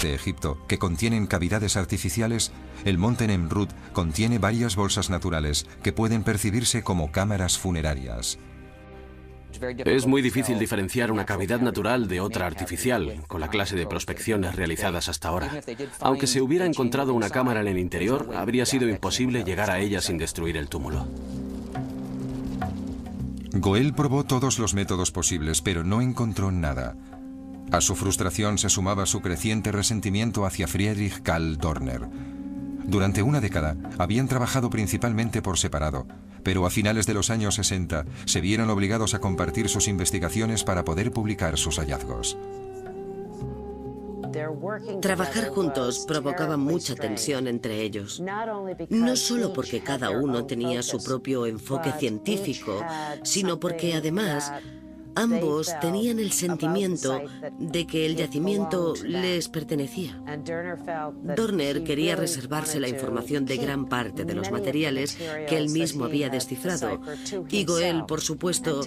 De Egipto, que contienen cavidades artificiales, el monte Nemrut contiene varias bolsas naturales que pueden percibirse como cámaras funerarias.
Es muy difícil diferenciar una cavidad natural de otra artificial, con la clase de prospecciones realizadas hasta ahora. Aunque se hubiera encontrado una cámara en el interior, habría sido imposible llegar a ella sin destruir el túmulo.
Goel probó todos los métodos posibles, pero no encontró nada. A su frustración se sumaba su creciente resentimiento hacia Friedrich Karl Dorner. Durante una década habían trabajado principalmente por separado, pero a finales de los años 60 se vieron obligados a compartir sus investigaciones para poder publicar sus hallazgos.
Trabajar juntos provocaba mucha tensión entre ellos, no solo porque cada uno tenía su propio enfoque científico, sino porque además ambos tenían el sentimiento de que el yacimiento les pertenecía. Dorner quería reservarse la información de gran parte de los materiales que él mismo había descifrado, y Goel, por supuesto,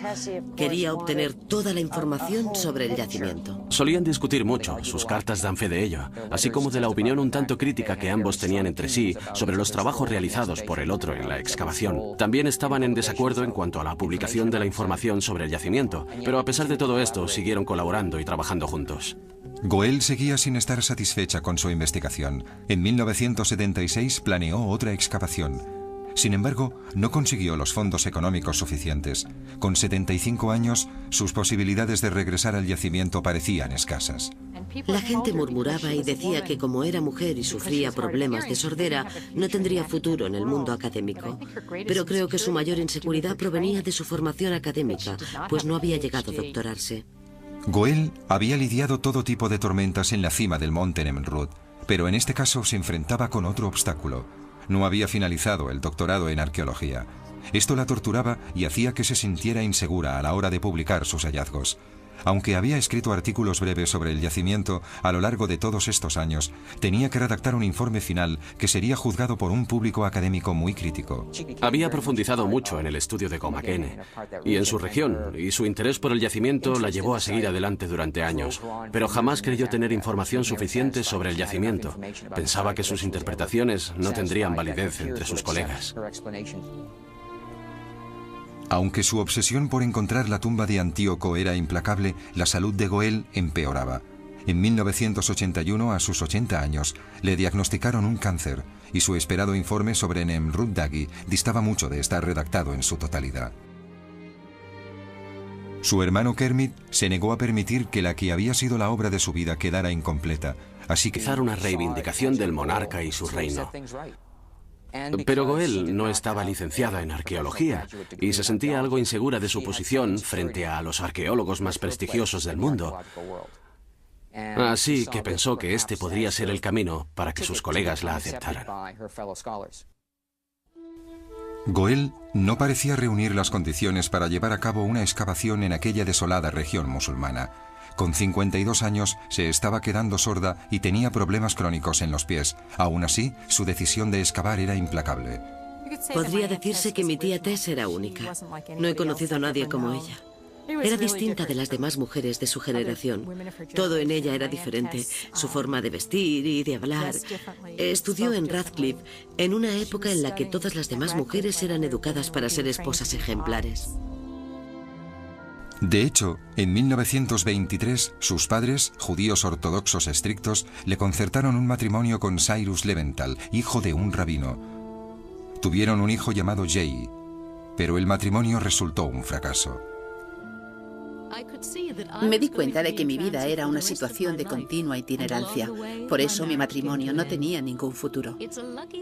quería obtener toda la información sobre el yacimiento.
Solían discutir mucho, sus cartas dan fe de ello, así como de la opinión un tanto crítica que ambos tenían entre sí sobre los trabajos realizados por el otro en la excavación. También estaban en desacuerdo en cuanto a la publicación de la información sobre el yacimiento, pero a pesar de todo esto, siguieron colaborando y trabajando juntos.
Goel seguía sin estar satisfecha con su investigación. En 1976 planeó otra excavación. Sin embargo, no consiguió los fondos económicos suficientes. Con 75 años, sus posibilidades de regresar al yacimiento parecían escasas.
La gente murmuraba y decía que como era mujer y sufría problemas de sordera, no tendría futuro en el mundo académico. Pero creo que su mayor inseguridad provenía de su formación académica, pues no había llegado a doctorarse.
Goel había lidiado todo tipo de tormentas en la cima del monte Nemrut, pero en este caso se enfrentaba con otro obstáculo. No había finalizado el doctorado en arqueología. Esto la torturaba y hacía que se sintiera insegura a la hora de publicar sus hallazgos. Aunque había escrito artículos breves sobre el yacimiento a lo largo de todos estos años, tenía que redactar un informe final que sería juzgado por un público académico muy crítico.
Había profundizado mucho en el estudio de Comakene y en su región, y su interés por el yacimiento la llevó a seguir adelante durante años, pero jamás creyó tener información suficiente sobre el yacimiento. Pensaba que sus interpretaciones no tendrían validez entre sus colegas.
Aunque su obsesión por encontrar la tumba de Antíoco era implacable, la salud de Goel empeoraba. En 1981, a sus 80 años, le diagnosticaron un cáncer y su esperado informe sobre Nemrut Dagi distaba mucho de estar redactado en su totalidad. Su hermano Kermit se negó a permitir que la que había sido la obra de su vida quedara incompleta, así que
Realizar una reivindicación del monarca y su reino. Pero Goel no estaba licenciada en arqueología y se sentía algo insegura de su posición frente a los arqueólogos más prestigiosos del mundo. Así que pensó que este podría ser el camino para que sus colegas la aceptaran.
Goel no parecía reunir las condiciones para llevar a cabo una excavación en aquella desolada región musulmana. Con 52 años se estaba quedando sorda y tenía problemas crónicos en los pies. Aún así, su decisión de excavar era implacable.
Podría decirse que mi tía Tess era única. No he conocido a nadie como ella. Era distinta de las demás mujeres de su generación. Todo en ella era diferente. Su forma de vestir y de hablar. Estudió en Radcliffe en una época en la que todas las demás mujeres eran educadas para ser esposas ejemplares.
De hecho, en 1923, sus padres, judíos ortodoxos estrictos, le concertaron un matrimonio con Cyrus Leventhal, hijo de un rabino. Tuvieron un hijo llamado Jay, pero el matrimonio resultó un fracaso.
Me di cuenta de que mi vida era una situación de continua itinerancia. Por eso mi matrimonio no tenía ningún futuro.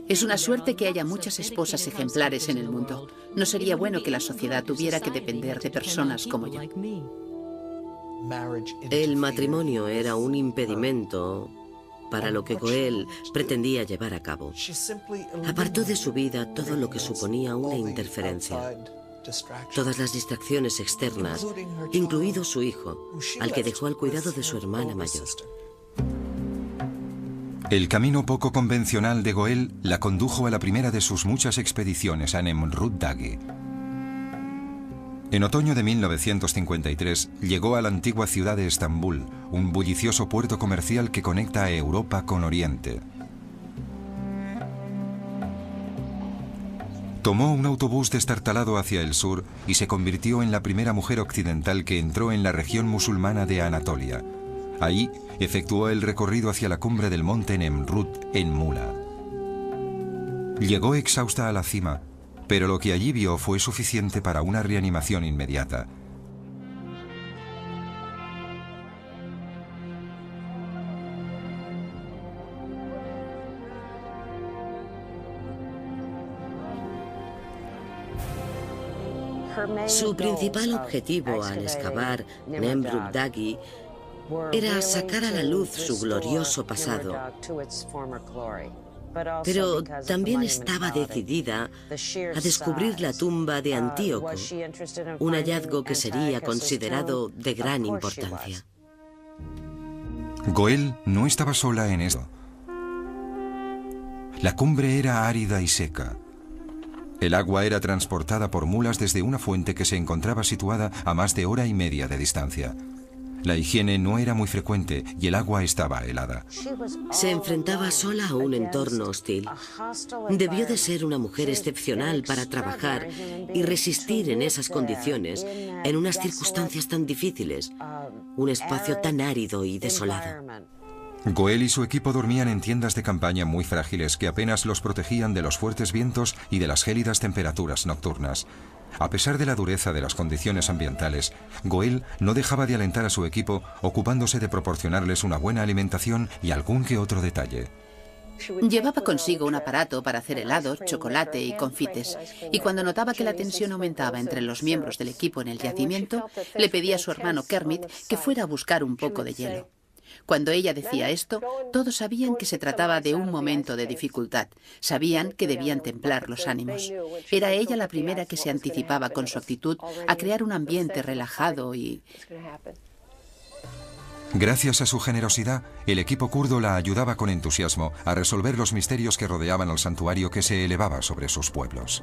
Es una suerte que haya muchas esposas ejemplares en el mundo. No sería bueno que la sociedad tuviera que depender de personas como yo.
El matrimonio era un impedimento para lo que Goel pretendía llevar a cabo. Apartó de su vida todo lo que suponía una interferencia. Todas las distracciones externas, incluido su hijo, al que dejó al cuidado de su hermana mayor.
El camino poco convencional de Goel la condujo a la primera de sus muchas expediciones a Nemrut Dagi. En otoño de 1953 llegó a la antigua ciudad de Estambul, un bullicioso puerto comercial que conecta a Europa con Oriente. Tomó un autobús destartalado hacia el sur y se convirtió en la primera mujer occidental que entró en la región musulmana de Anatolia. Ahí efectuó el recorrido hacia la cumbre del monte Nemrut en mula. Llegó exhausta a la cima, pero lo que allí vio fue suficiente para una reanimación inmediata.
Su principal objetivo al excavar Nemrut Dagi era sacar a la luz su glorioso pasado, pero también estaba decidida a descubrir la tumba de Antíoco, un hallazgo que sería considerado de gran importancia.
Goel no estaba sola en esto. La cumbre era árida y seca. El agua era transportada por mulas desde una fuente que se encontraba situada a más de hora y media de distancia. La higiene no era muy frecuente y el agua estaba helada.
Se enfrentaba sola a un entorno hostil. Debió de ser una mujer excepcional para trabajar y resistir en esas condiciones, en unas circunstancias tan difíciles, un espacio tan árido y desolado.
Goel y su equipo dormían en tiendas de campaña muy frágiles que apenas los protegían de los fuertes vientos y de las gélidas temperaturas nocturnas. A pesar de la dureza de las condiciones ambientales, Goel no dejaba de alentar a su equipo, ocupándose de proporcionarles una buena alimentación y algún que otro detalle.
Llevaba consigo un aparato para hacer helados, chocolate y confites, y cuando notaba que la tensión aumentaba entre los miembros del equipo en el yacimiento, le pedía a su hermano Kermit que fuera a buscar un poco de hielo. Cuando ella decía esto, todos sabían que se trataba de un momento de dificultad. Sabían que debían templar los ánimos. Era ella la primera que se anticipaba con su actitud a crear un ambiente relajado y...
Gracias a su generosidad, el equipo kurdo la ayudaba con entusiasmo a resolver los misterios que rodeaban al santuario que se elevaba sobre sus pueblos.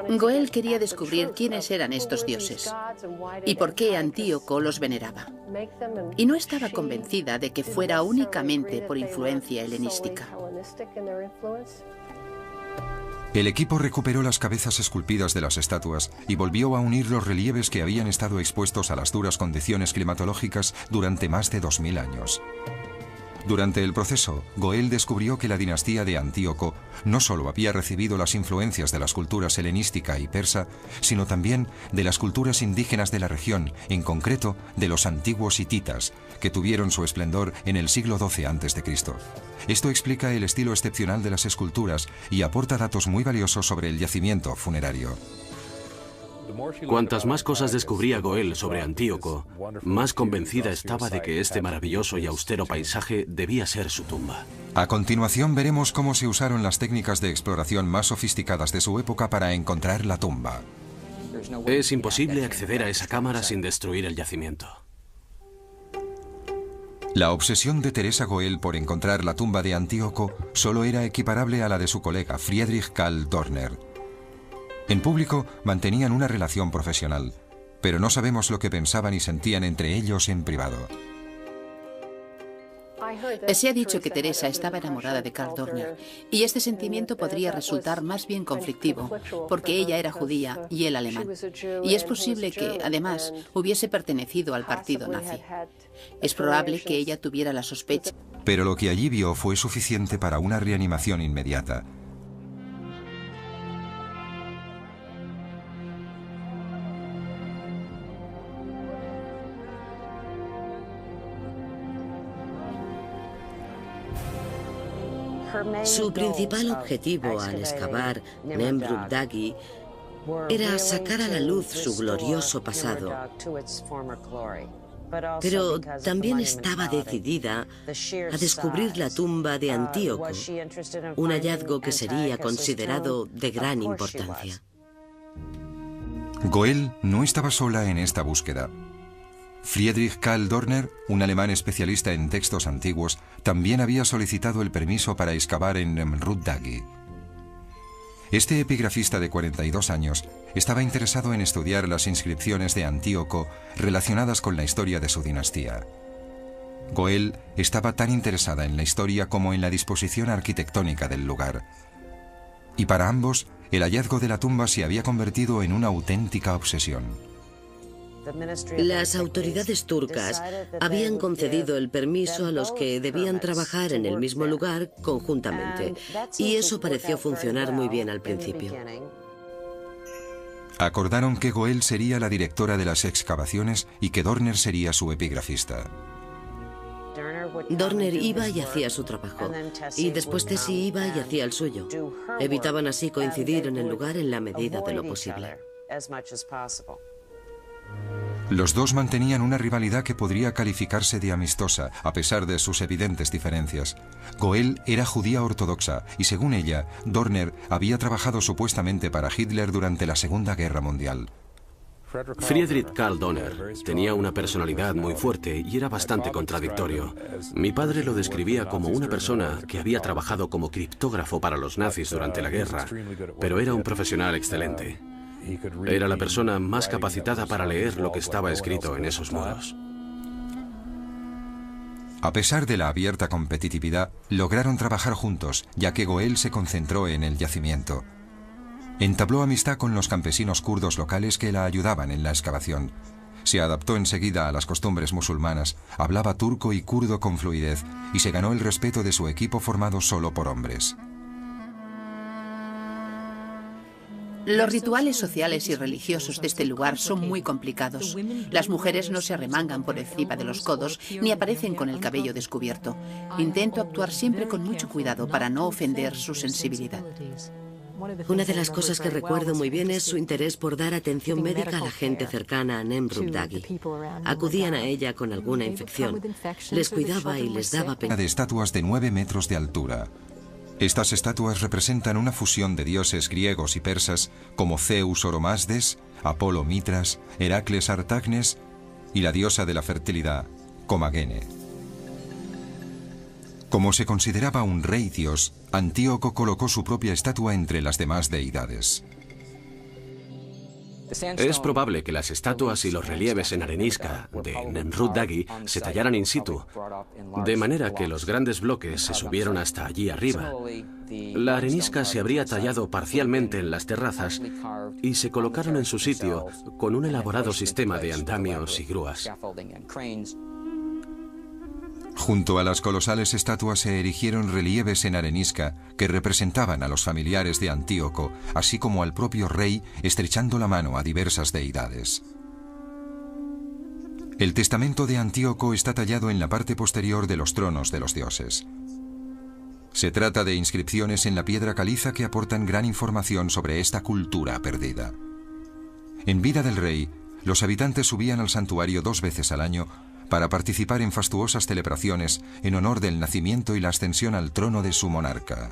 Goel quería descubrir quiénes eran estos dioses y por qué Antíoco los veneraba. Y no estaba convencida de que fuera únicamente por influencia helenística.
El equipo recuperó las cabezas esculpidas de las estatuas y volvió a unir los relieves que habían estado expuestos a las duras condiciones climatológicas durante más de 2000 años. Durante el proceso, Goel descubrió que la dinastía de Antíoco no solo había recibido las influencias de las culturas helenística y persa, sino también de las culturas indígenas de la región, en concreto de los antiguos hititas, que tuvieron su esplendor en el siglo XII a.C. Esto explica el estilo excepcional de las esculturas y aporta datos muy valiosos sobre el yacimiento funerario.
Cuantas más cosas descubría Goel sobre Antíoco, más convencida estaba de que este maravilloso y austero paisaje debía ser su tumba.
A continuación veremos cómo se usaron las técnicas de exploración más sofisticadas de su época para encontrar la tumba.
Es imposible acceder a esa cámara sin destruir el yacimiento.
La obsesión de Teresa Goel por encontrar la tumba de Antíoco solo era equiparable a la de su colega Friedrich Karl Dorner. En público mantenían una relación profesional, pero no sabemos lo que pensaban y sentían entre ellos en privado.
Se ha dicho que Teresa estaba enamorada de Karl Dorner, y este sentimiento podría resultar más bien conflictivo, porque ella era judía y él alemán. Y es posible que, además, hubiese pertenecido al partido nazi. Es probable que ella tuviera la sospecha.
Pero lo que allí vio fue suficiente para una reanimación inmediata.
Su principal objetivo al excavar Nemrut Dagi era sacar a la luz su glorioso pasado, pero también estaba decidida a descubrir la tumba de Antíoco, un hallazgo que sería considerado de gran importancia.
Goel no estaba sola en esta búsqueda. Friedrich Karl Dorner, un alemán especialista en textos antiguos, también había solicitado el permiso para excavar en Nemrut Dagi. Este epigrafista de 42 años estaba interesado en estudiar las inscripciones de Antíoco relacionadas con la historia de su dinastía. Goel estaba tan interesada en la historia como en la disposición arquitectónica del lugar. Y para ambos, el hallazgo de la tumba se había convertido en una auténtica obsesión.
Las autoridades turcas habían concedido el permiso a los que debían trabajar en el mismo lugar conjuntamente, y eso pareció funcionar muy bien al principio.
Acordaron que Goel sería la directora de las excavaciones y que Dorner sería su epigrafista.
Dorner iba y hacía su trabajo, y después Tessie iba y hacía el suyo. Evitaban así coincidir en el lugar en la medida de lo posible.
Los dos mantenían una rivalidad que podría calificarse de amistosa, a pesar de sus evidentes diferencias. Goel era judía ortodoxa y, según ella, Dorner había trabajado supuestamente para Hitler durante la Segunda Guerra Mundial.
Friedrich Karl Dorner tenía una personalidad muy fuerte y era bastante contradictorio. Mi padre lo describía como una persona que había trabajado como criptógrafo para los nazis durante la guerra, pero era un profesional excelente. Era la persona más capacitada para leer lo que estaba escrito en esos muros.
A pesar de la abierta competitividad, lograron trabajar juntos, ya que Goel se concentró en el yacimiento. Entabló amistad con los campesinos kurdos locales que la ayudaban en la excavación. Se adaptó enseguida a las costumbres musulmanas, hablaba turco y kurdo con fluidez y se ganó el respeto de su equipo formado solo por hombres.
Los rituales sociales y religiosos de este lugar son muy complicados. Las mujeres no se arremangan por encima de los codos ni aparecen con el cabello descubierto. Intento actuar siempre con mucho cuidado para no ofender su sensibilidad.
Una de las cosas que recuerdo muy bien es su interés por dar atención médica a la gente cercana a Nemrut Dagi. Acudían a ella con alguna infección. Les cuidaba y les daba
de estatuas de 9 metros de altura. Estas estatuas representan una fusión de dioses griegos y persas como Zeus Oromasdes, Apolo Mitras, Heracles Artagnes y la diosa de la fertilidad, Comagene. Como se consideraba un rey dios, Antíoco colocó su propia estatua entre las demás deidades.
Es probable que las estatuas y los relieves en arenisca de Nemrut Dagi se tallaran in situ, de manera que los grandes bloques se subieron hasta allí arriba. La arenisca se habría tallado parcialmente en las terrazas y se colocaron en su sitio con un elaborado sistema de andamios y grúas.
Junto a las colosales estatuas se erigieron relieves en arenisca que representaban a los familiares de Antíoco, así como al propio rey estrechando la mano a diversas deidades. El testamento de Antíoco está tallado en la parte posterior de los tronos de los dioses. Se trata de inscripciones en la piedra caliza que aportan gran información sobre esta cultura perdida. En vida del rey, los habitantes subían al santuario 2 veces al año para participar en fastuosas celebraciones en honor del nacimiento y la ascensión al trono de su monarca.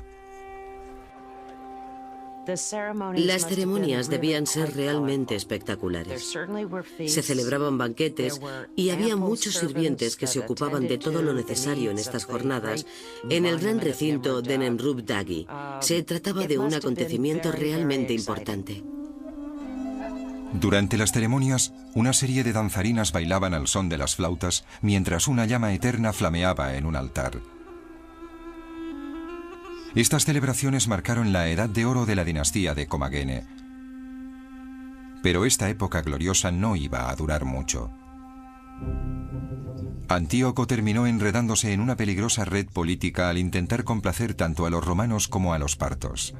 Las ceremonias debían ser realmente espectaculares. Se celebraban banquetes y había muchos sirvientes que se ocupaban de todo lo necesario en estas jornadas en el gran recinto de Nemrut Dagi. Se trataba de un acontecimiento realmente importante.
Durante las ceremonias, una serie de danzarinas bailaban al son de las flautas mientras una llama eterna flameaba en un altar. Estas celebraciones marcaron la edad de oro de la dinastía de Comagene. Pero esta época gloriosa no iba a durar mucho. Antíoco terminó enredándose en una peligrosa red política al intentar complacer tanto a los romanos como a los partos.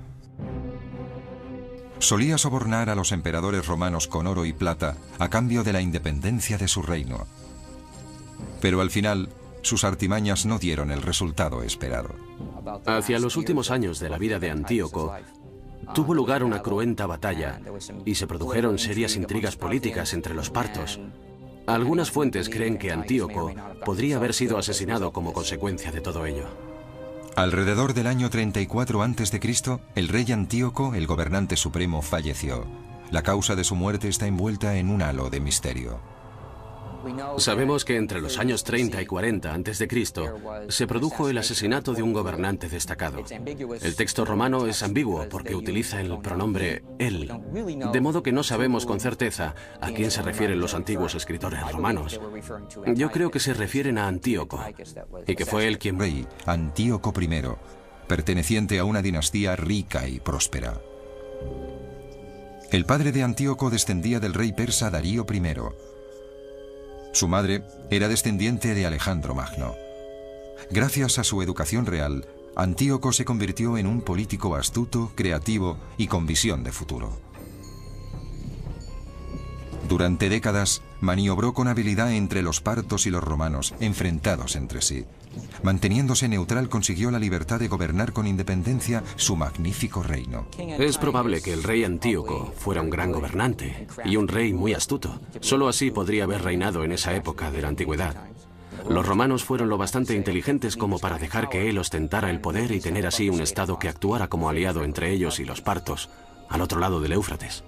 Solía sobornar a los emperadores romanos con oro y plata a cambio de la independencia de su reino. Pero al final, sus artimañas no dieron el resultado esperado.
Hacia los últimos años de la vida de Antíoco, tuvo lugar una cruenta batalla y se produjeron serias intrigas políticas entre los partos. Algunas fuentes creen que Antíoco podría haber sido asesinado como consecuencia de todo ello.
Alrededor del año 34 a.C., el rey Antíoco, el gobernante supremo, falleció. La causa de su muerte está envuelta en un halo de misterio.
Sabemos que entre los años 30 y 40 a.C. se produjo el asesinato de un gobernante destacado. El texto romano es ambiguo porque utiliza el pronombre él, de modo que no sabemos con certeza a quién se refieren los antiguos escritores romanos. Yo creo que se refieren a Antíoco, y que fue él quien...
Rey Antíoco I, perteneciente a una dinastía rica y próspera. El padre de Antíoco descendía del rey persa Darío I. Su madre era descendiente de Alejandro Magno. Gracias a su educación real, Antíoco se convirtió en un político astuto, creativo y con visión de futuro. Durante décadas, maniobró con habilidad entre los partos y los romanos, enfrentados entre sí. Manteniéndose neutral, consiguió la libertad de gobernar con independencia su magnífico reino.
Es probable que el rey Antíoco fuera un gran gobernante y un rey muy astuto. Solo así podría haber reinado en esa época de la antigüedad. Los romanos fueron lo bastante inteligentes como para dejar que él ostentara el poder y tener así un estado que actuara como aliado entre ellos y los partos, al otro lado del Éufrates.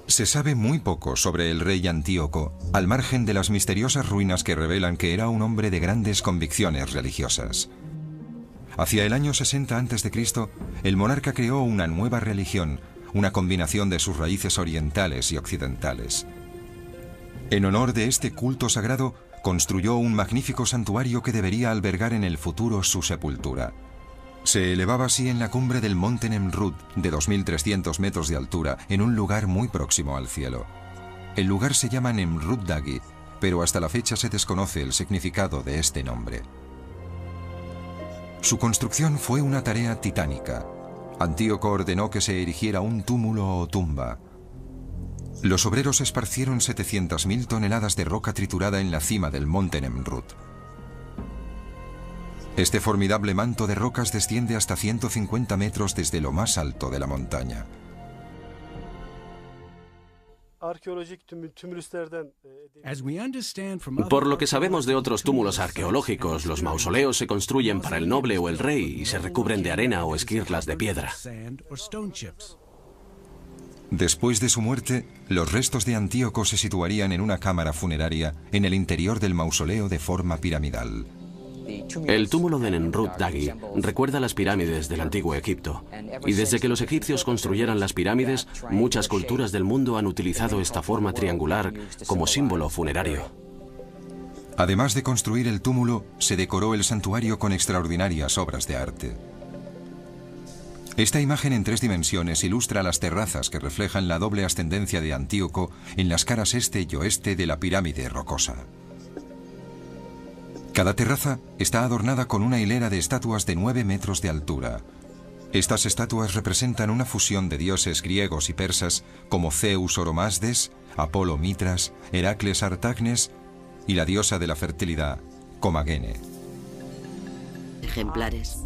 Se sabe muy poco sobre el rey Antíoco, al margen de las misteriosas ruinas que revelan que era un hombre de grandes convicciones religiosas. Hacia el año 60 a.C., el monarca creó una nueva religión, una combinación de sus raíces orientales y occidentales. En honor de este culto sagrado, construyó un magnífico santuario que debería albergar en el futuro su sepultura. Se elevaba así en la cumbre del monte Nemrut, de 2.300 metros de altura, en un lugar muy próximo al cielo. El lugar se llama Nemrut Dagi, pero hasta la fecha se desconoce el significado de este nombre. Su construcción fue una tarea titánica. Antíoco ordenó que se erigiera un túmulo o tumba. Los obreros esparcieron 700.000 toneladas de roca triturada en la cima del monte Nemrut. Este formidable manto de rocas desciende hasta 150 metros desde lo más alto de la montaña.
Por lo que sabemos de otros túmulos arqueológicos, los mausoleos se construyen para el noble o el rey y se recubren de arena o esquirlas de piedra.
Después de su muerte, los restos de Antíoco se situarían en una cámara funeraria en el interior del mausoleo de forma piramidal.
El túmulo de Nemrut Dagi recuerda las pirámides del antiguo Egipto. Y desde que los egipcios construyeran las pirámides, muchas culturas del mundo han utilizado esta forma triangular como símbolo funerario.
Además de construir el túmulo, se decoró el santuario con extraordinarias obras de arte. Esta imagen en 3 dimensiones ilustra las terrazas que reflejan la doble ascendencia de Antíoco en las caras este y oeste de la pirámide rocosa. Cada terraza está adornada con una hilera de estatuas de 9 metros de altura. Estas estatuas representan una fusión de dioses griegos y persas como Zeus Oromasdes, Apolo Mitras, Heracles Artagnes y la diosa de la fertilidad, Comagene.
Ejemplares.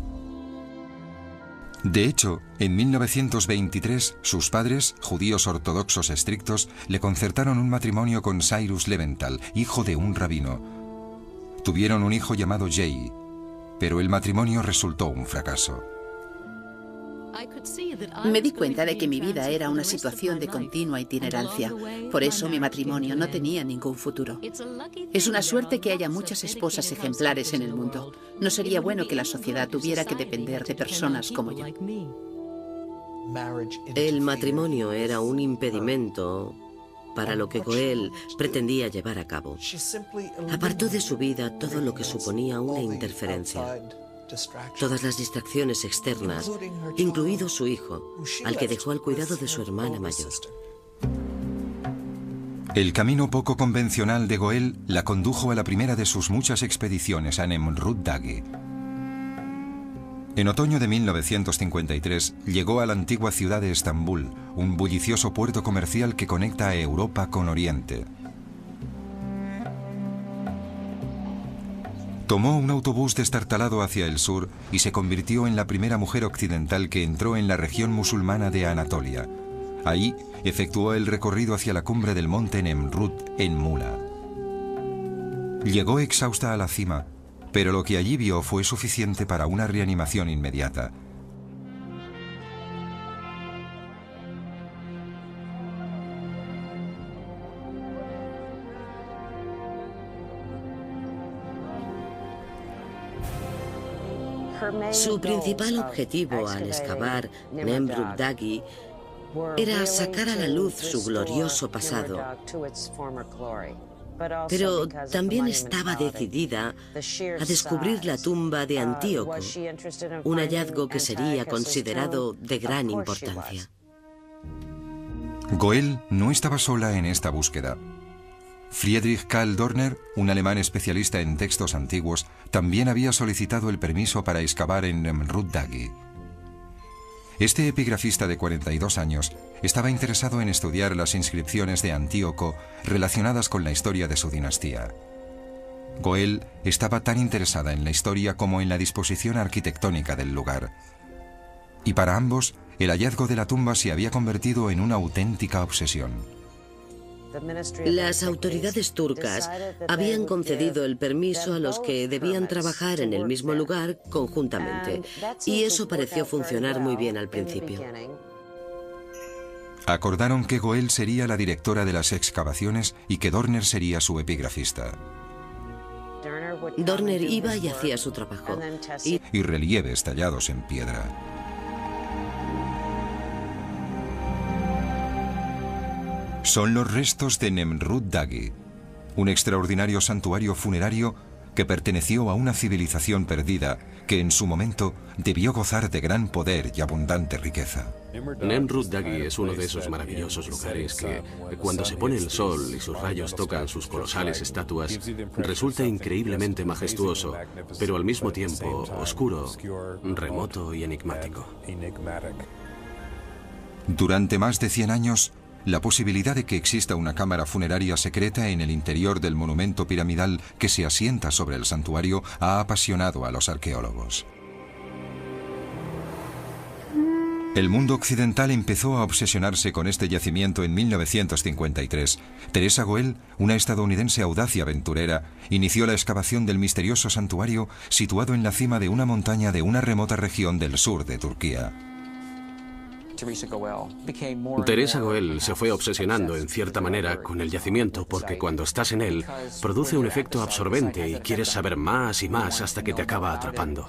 De hecho, en 1923, sus padres, judíos ortodoxos estrictos, le concertaron un matrimonio con Cyrus Leventhal, hijo de un rabino. Tuvieron un hijo llamado Jay, pero el matrimonio resultó un fracaso.
Me di cuenta de que mi vida era una situación de continua itinerancia. Por eso mi matrimonio no tenía ningún futuro. Es una suerte que haya muchas esposas ejemplares en el mundo. No sería bueno que la sociedad tuviera que depender de personas como yo.
El matrimonio era un impedimento para lo que Goel pretendía llevar a cabo. Apartó de su vida todo lo que suponía una interferencia. Todas las distracciones externas, incluido su hijo, al que dejó al cuidado de su hermana mayor.
El camino poco convencional de Goel la condujo a la primera de sus muchas expediciones a Nemrut Dagi. En otoño de 1953 llegó a la antigua ciudad de Estambul, un bullicioso puerto comercial que conecta a Europa con Oriente. Tomó un autobús destartalado hacia el sur y se convirtió en la primera mujer occidental que entró en la región musulmana de Anatolia. Ahí efectuó el recorrido hacia la cumbre del monte Nemrut en mula. Llegó exhausta a la cima, pero lo que allí vio fue suficiente para una reanimación inmediata.
Su principal objetivo al excavar Nemrut Dagi era sacar a la luz su glorioso pasado, pero también estaba decidida a descubrir la tumba de Antíoco, un hallazgo que sería considerado de gran importancia.
Goel no estaba sola en esta búsqueda. Friedrich Karl Dorner, un alemán especialista en textos antiguos, también había solicitado el permiso para excavar en Nemrut Dagi. Este epigrafista de 42 años estaba interesado en estudiar las inscripciones de Antíoco relacionadas con la historia de su dinastía. Goel estaba tan interesada en la historia como en la disposición arquitectónica del lugar. Y para ambos, el hallazgo de la tumba se había convertido en una auténtica obsesión.
Las autoridades turcas habían concedido el permiso a los que debían trabajar en el mismo lugar conjuntamente, y eso pareció funcionar muy bien al principio.
Acordaron que Goel sería la directora de las excavaciones y que Dorner sería su epigrafista.
Dorner iba y hacía su trabajo.
Y relieves tallados en piedra. Son los restos de Nemrut Dagi, un extraordinario santuario funerario que perteneció a una civilización perdida que en su momento debió gozar de gran poder y abundante riqueza.
Nemrut Dagi es uno de esos maravillosos lugares que, cuando se pone el sol y sus rayos tocan sus colosales estatuas, resulta increíblemente majestuoso, pero al mismo tiempo oscuro, remoto y enigmático.
Durante más de 100 años, la posibilidad de que exista una cámara funeraria secreta en el interior del monumento piramidal que se asienta sobre el santuario ha apasionado a los arqueólogos. El mundo occidental empezó a obsesionarse con este yacimiento en 1953. Teresa Goel, una estadounidense audaz y aventurera, inició la excavación del misterioso santuario situado en la cima de una montaña de una remota región del sur de Turquía.
Teresa Goel se fue obsesionando en cierta manera con el yacimiento porque cuando estás en él produce un efecto absorbente y quieres saber más y más hasta que te acaba atrapando.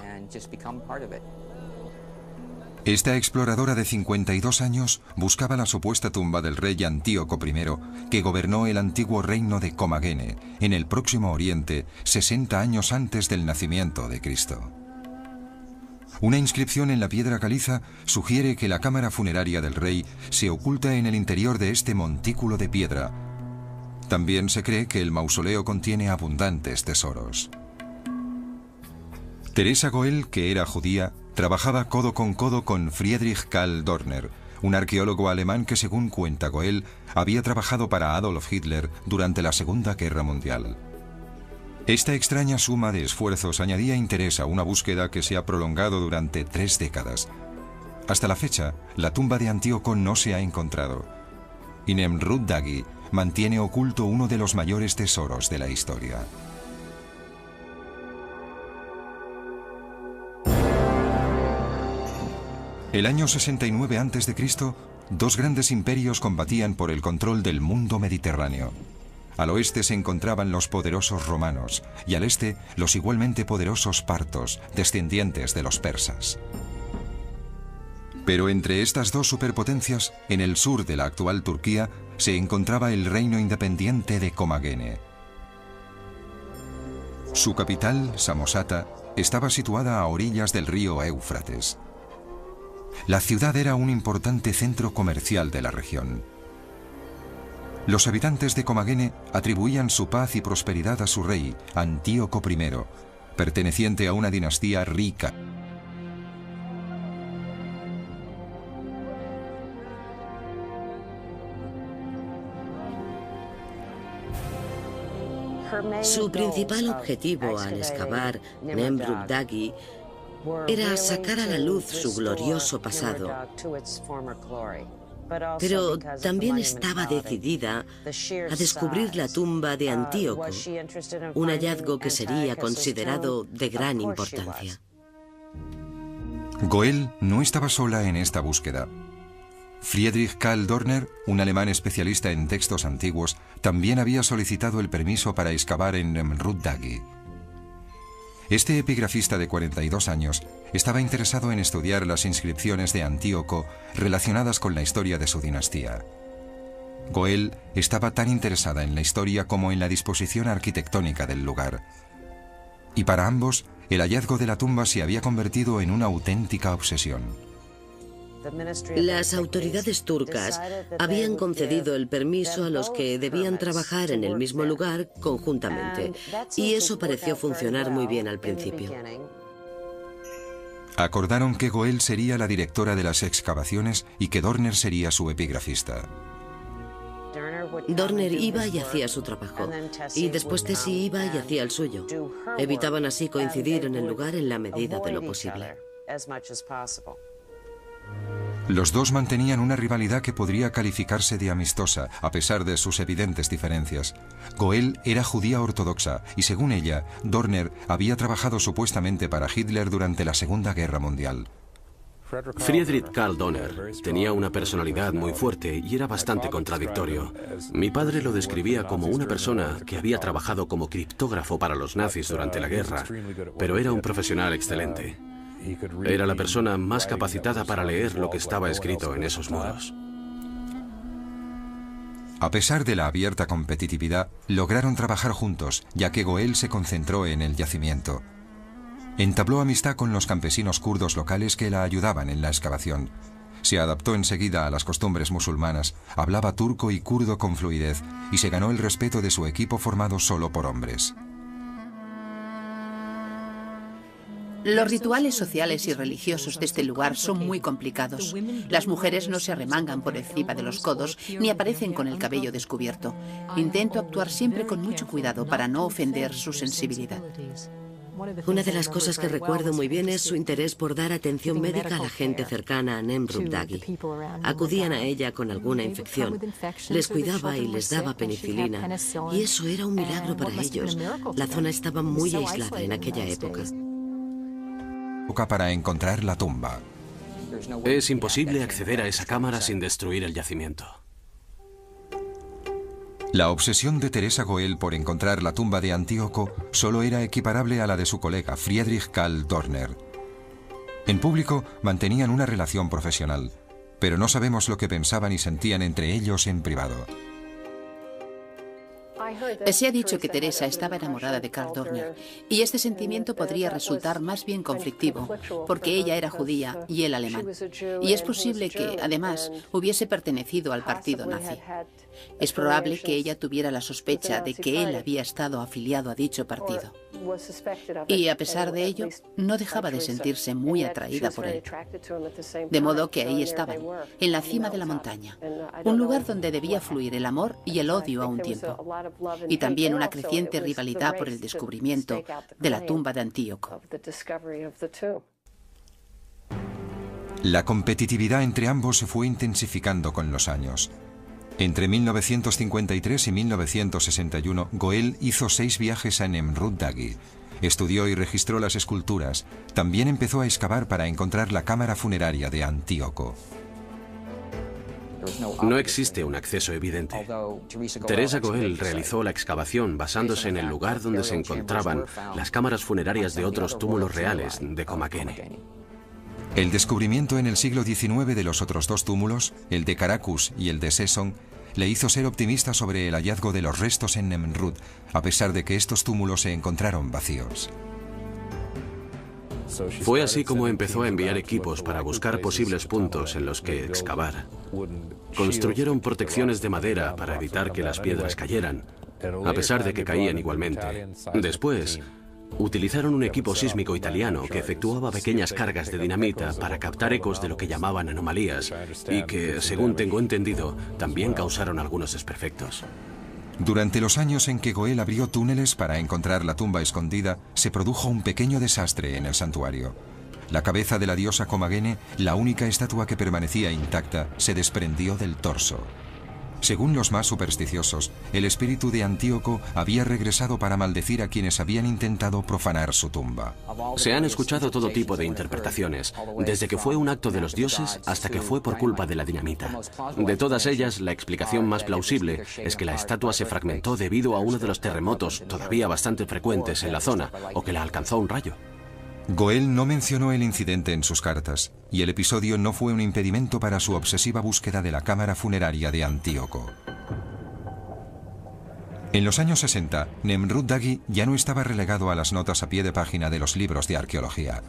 Esta exploradora de 52 años buscaba la supuesta tumba del rey Antíoco I, que gobernó el antiguo reino de Comagene, en el Próximo Oriente, 60 años antes del nacimiento de Cristo. Una inscripción en la piedra caliza sugiere que la cámara funeraria del rey se oculta en el interior de este montículo de piedra. También se cree que el mausoleo contiene abundantes tesoros. Teresa Goel, que era judía, trabajaba codo con Friedrich Karl Dorner, un arqueólogo alemán que, según cuenta Goel, había trabajado para Adolf Hitler durante la Segunda Guerra Mundial. Esta extraña suma de esfuerzos añadía interés a una búsqueda que se ha prolongado durante 3 décadas. Hasta la fecha, la tumba de Antíoco no se ha encontrado. Y Nemrut Dagi mantiene oculto uno de los mayores tesoros de la historia. El año 69 a.C., 2 grandes imperios combatían por el control del mundo mediterráneo. Al oeste se encontraban los poderosos romanos y al este los igualmente poderosos partos, descendientes de los persas. Pero entre estas 2 superpotencias, en el sur de la actual Turquía, se encontraba el reino independiente de Comagene. Su capital, Samosata, estaba situada a orillas del río Éufrates. La ciudad era un importante centro comercial de la región. Los habitantes de Comagene atribuían su paz y prosperidad a su rey, Antíoco I, perteneciente a una dinastía rica.
Su principal objetivo al excavar Nemrut Dagi era sacar a la luz su glorioso pasado, pero también estaba decidida a descubrir la tumba de Antíoco, un hallazgo que sería considerado de gran importancia.
Goel no estaba sola en esta búsqueda. Friedrich Karl Dorner, un alemán especialista en textos antiguos, también había solicitado el permiso para excavar en Nemrut Dagi. Este epigrafista de 42 años estaba interesado en estudiar las inscripciones de Antíoco relacionadas con la historia de su dinastía. Goel estaba tan interesada en la historia como en la disposición arquitectónica del lugar. Y para ambos, el hallazgo de la tumba se había convertido en una auténtica obsesión.
Las autoridades turcas habían concedido el permiso a los que debían trabajar en el mismo lugar conjuntamente, y eso pareció funcionar muy bien al principio.
Acordaron que Goel sería la directora de las excavaciones y que Dorner sería su epigrafista.
Dorner iba y hacía su trabajo, y después Tessie iba y hacía el suyo. Evitaban así coincidir en el lugar en la medida de lo posible.
Los dos mantenían una rivalidad que podría calificarse de amistosa, a pesar de sus evidentes diferencias. Goel era judía ortodoxa y, según ella, Dorner había trabajado supuestamente para Hitler durante la Segunda Guerra Mundial.
Friedrich Karl Dorner tenía una personalidad muy fuerte y era bastante contradictorio. Mi padre lo describía como una persona que había trabajado como criptógrafo para los nazis durante la guerra, pero era un profesional excelente. Era la persona más capacitada para leer lo que estaba escrito en esos muros.
A pesar de la abierta competitividad, lograron trabajar juntos, ya que Goel se concentró en el yacimiento. Entabló amistad con los campesinos kurdos locales que la ayudaban en la excavación. Se adaptó enseguida a las costumbres musulmanas, hablaba turco y kurdo con fluidez y se ganó el respeto de su equipo formado solo por hombres.
Los rituales sociales y religiosos de este lugar son muy complicados. Las mujeres no se arremangan por encima de los codos ni aparecen con el cabello descubierto. Intento actuar siempre con mucho cuidado para no ofender su sensibilidad.
Una de las cosas que recuerdo muy bien es su interés por dar atención médica a la gente cercana a Nemrut Dagi. Acudían a ella con alguna infección, les cuidaba y les daba penicilina, y eso era un milagro para ellos. La zona estaba muy aislada en aquella época.
Para encontrar la tumba.
Es imposible acceder a esa cámara sin destruir el yacimiento.
La obsesión de Teresa Goel por encontrar la tumba de Antíoco solo era equiparable a la de su colega Friedrich Karl Dorner. En público mantenían una relación profesional, pero no sabemos lo que pensaban y sentían entre ellos en privado.
Se ha dicho que Teresa estaba enamorada de Karl Dorner, y este sentimiento podría resultar más bien conflictivo, porque ella era judía y él alemán. Y es posible que, además, hubiese pertenecido al partido nazi. Es probable que ella tuviera la sospecha de que él había estado afiliado a dicho partido. Y a pesar de ello, no dejaba de sentirse muy atraída por él. De modo que ahí estaban, en la cima de la montaña, un lugar donde debía fluir el amor y el odio a un tiempo, y también una creciente rivalidad por el descubrimiento de la tumba de Antíoco.
La competitividad entre ambos se fue intensificando con los años. Entre 1953 y 1961, Goel hizo 6 viajes a Nemrut Dagi. Estudió y registró las esculturas. También empezó a excavar para encontrar la cámara funeraria de Antíoco.
No existe un acceso evidente. Teresa Goel realizó la excavación basándose en el lugar donde se encontraban las cámaras funerarias de otros túmulos reales de Comagene.
El descubrimiento en el siglo XIX de los otros 2 túmulos, el de Caracus y el de Sesson, le hizo ser optimista sobre el hallazgo de los restos en Nemrut, a pesar de que estos túmulos se encontraron vacíos.
Fue así como empezó a enviar equipos para buscar posibles puntos en los que excavar. Construyeron protecciones de madera para evitar que las piedras cayeran, a pesar de que caían igualmente. Después, utilizaron un equipo sísmico italiano que efectuaba pequeñas cargas de dinamita para captar ecos de lo que llamaban anomalías y que, según tengo entendido, también causaron algunos desperfectos.
Durante los años en que Goel abrió túneles para encontrar la tumba escondida, se produjo un pequeño desastre en el santuario. La cabeza de la diosa Comagene, la única estatua que permanecía intacta, se desprendió del torso. Según los más supersticiosos, el espíritu de Antíoco había regresado para maldecir a quienes habían intentado profanar su tumba.
Se han escuchado todo tipo de interpretaciones, desde que fue un acto de los dioses hasta que fue por culpa de la dinamita. De todas ellas, la explicación más plausible es que la estatua se fragmentó debido a uno de los terremotos todavía bastante frecuentes en la zona, o que la alcanzó un rayo.
Goel no mencionó el incidente en sus cartas, y el episodio no fue un impedimento para su obsesiva búsqueda de la cámara funeraria de Antíoco. En los años 60, Nemrut Dagi ya no estaba relegado a las notas a pie de página de los libros de arqueología.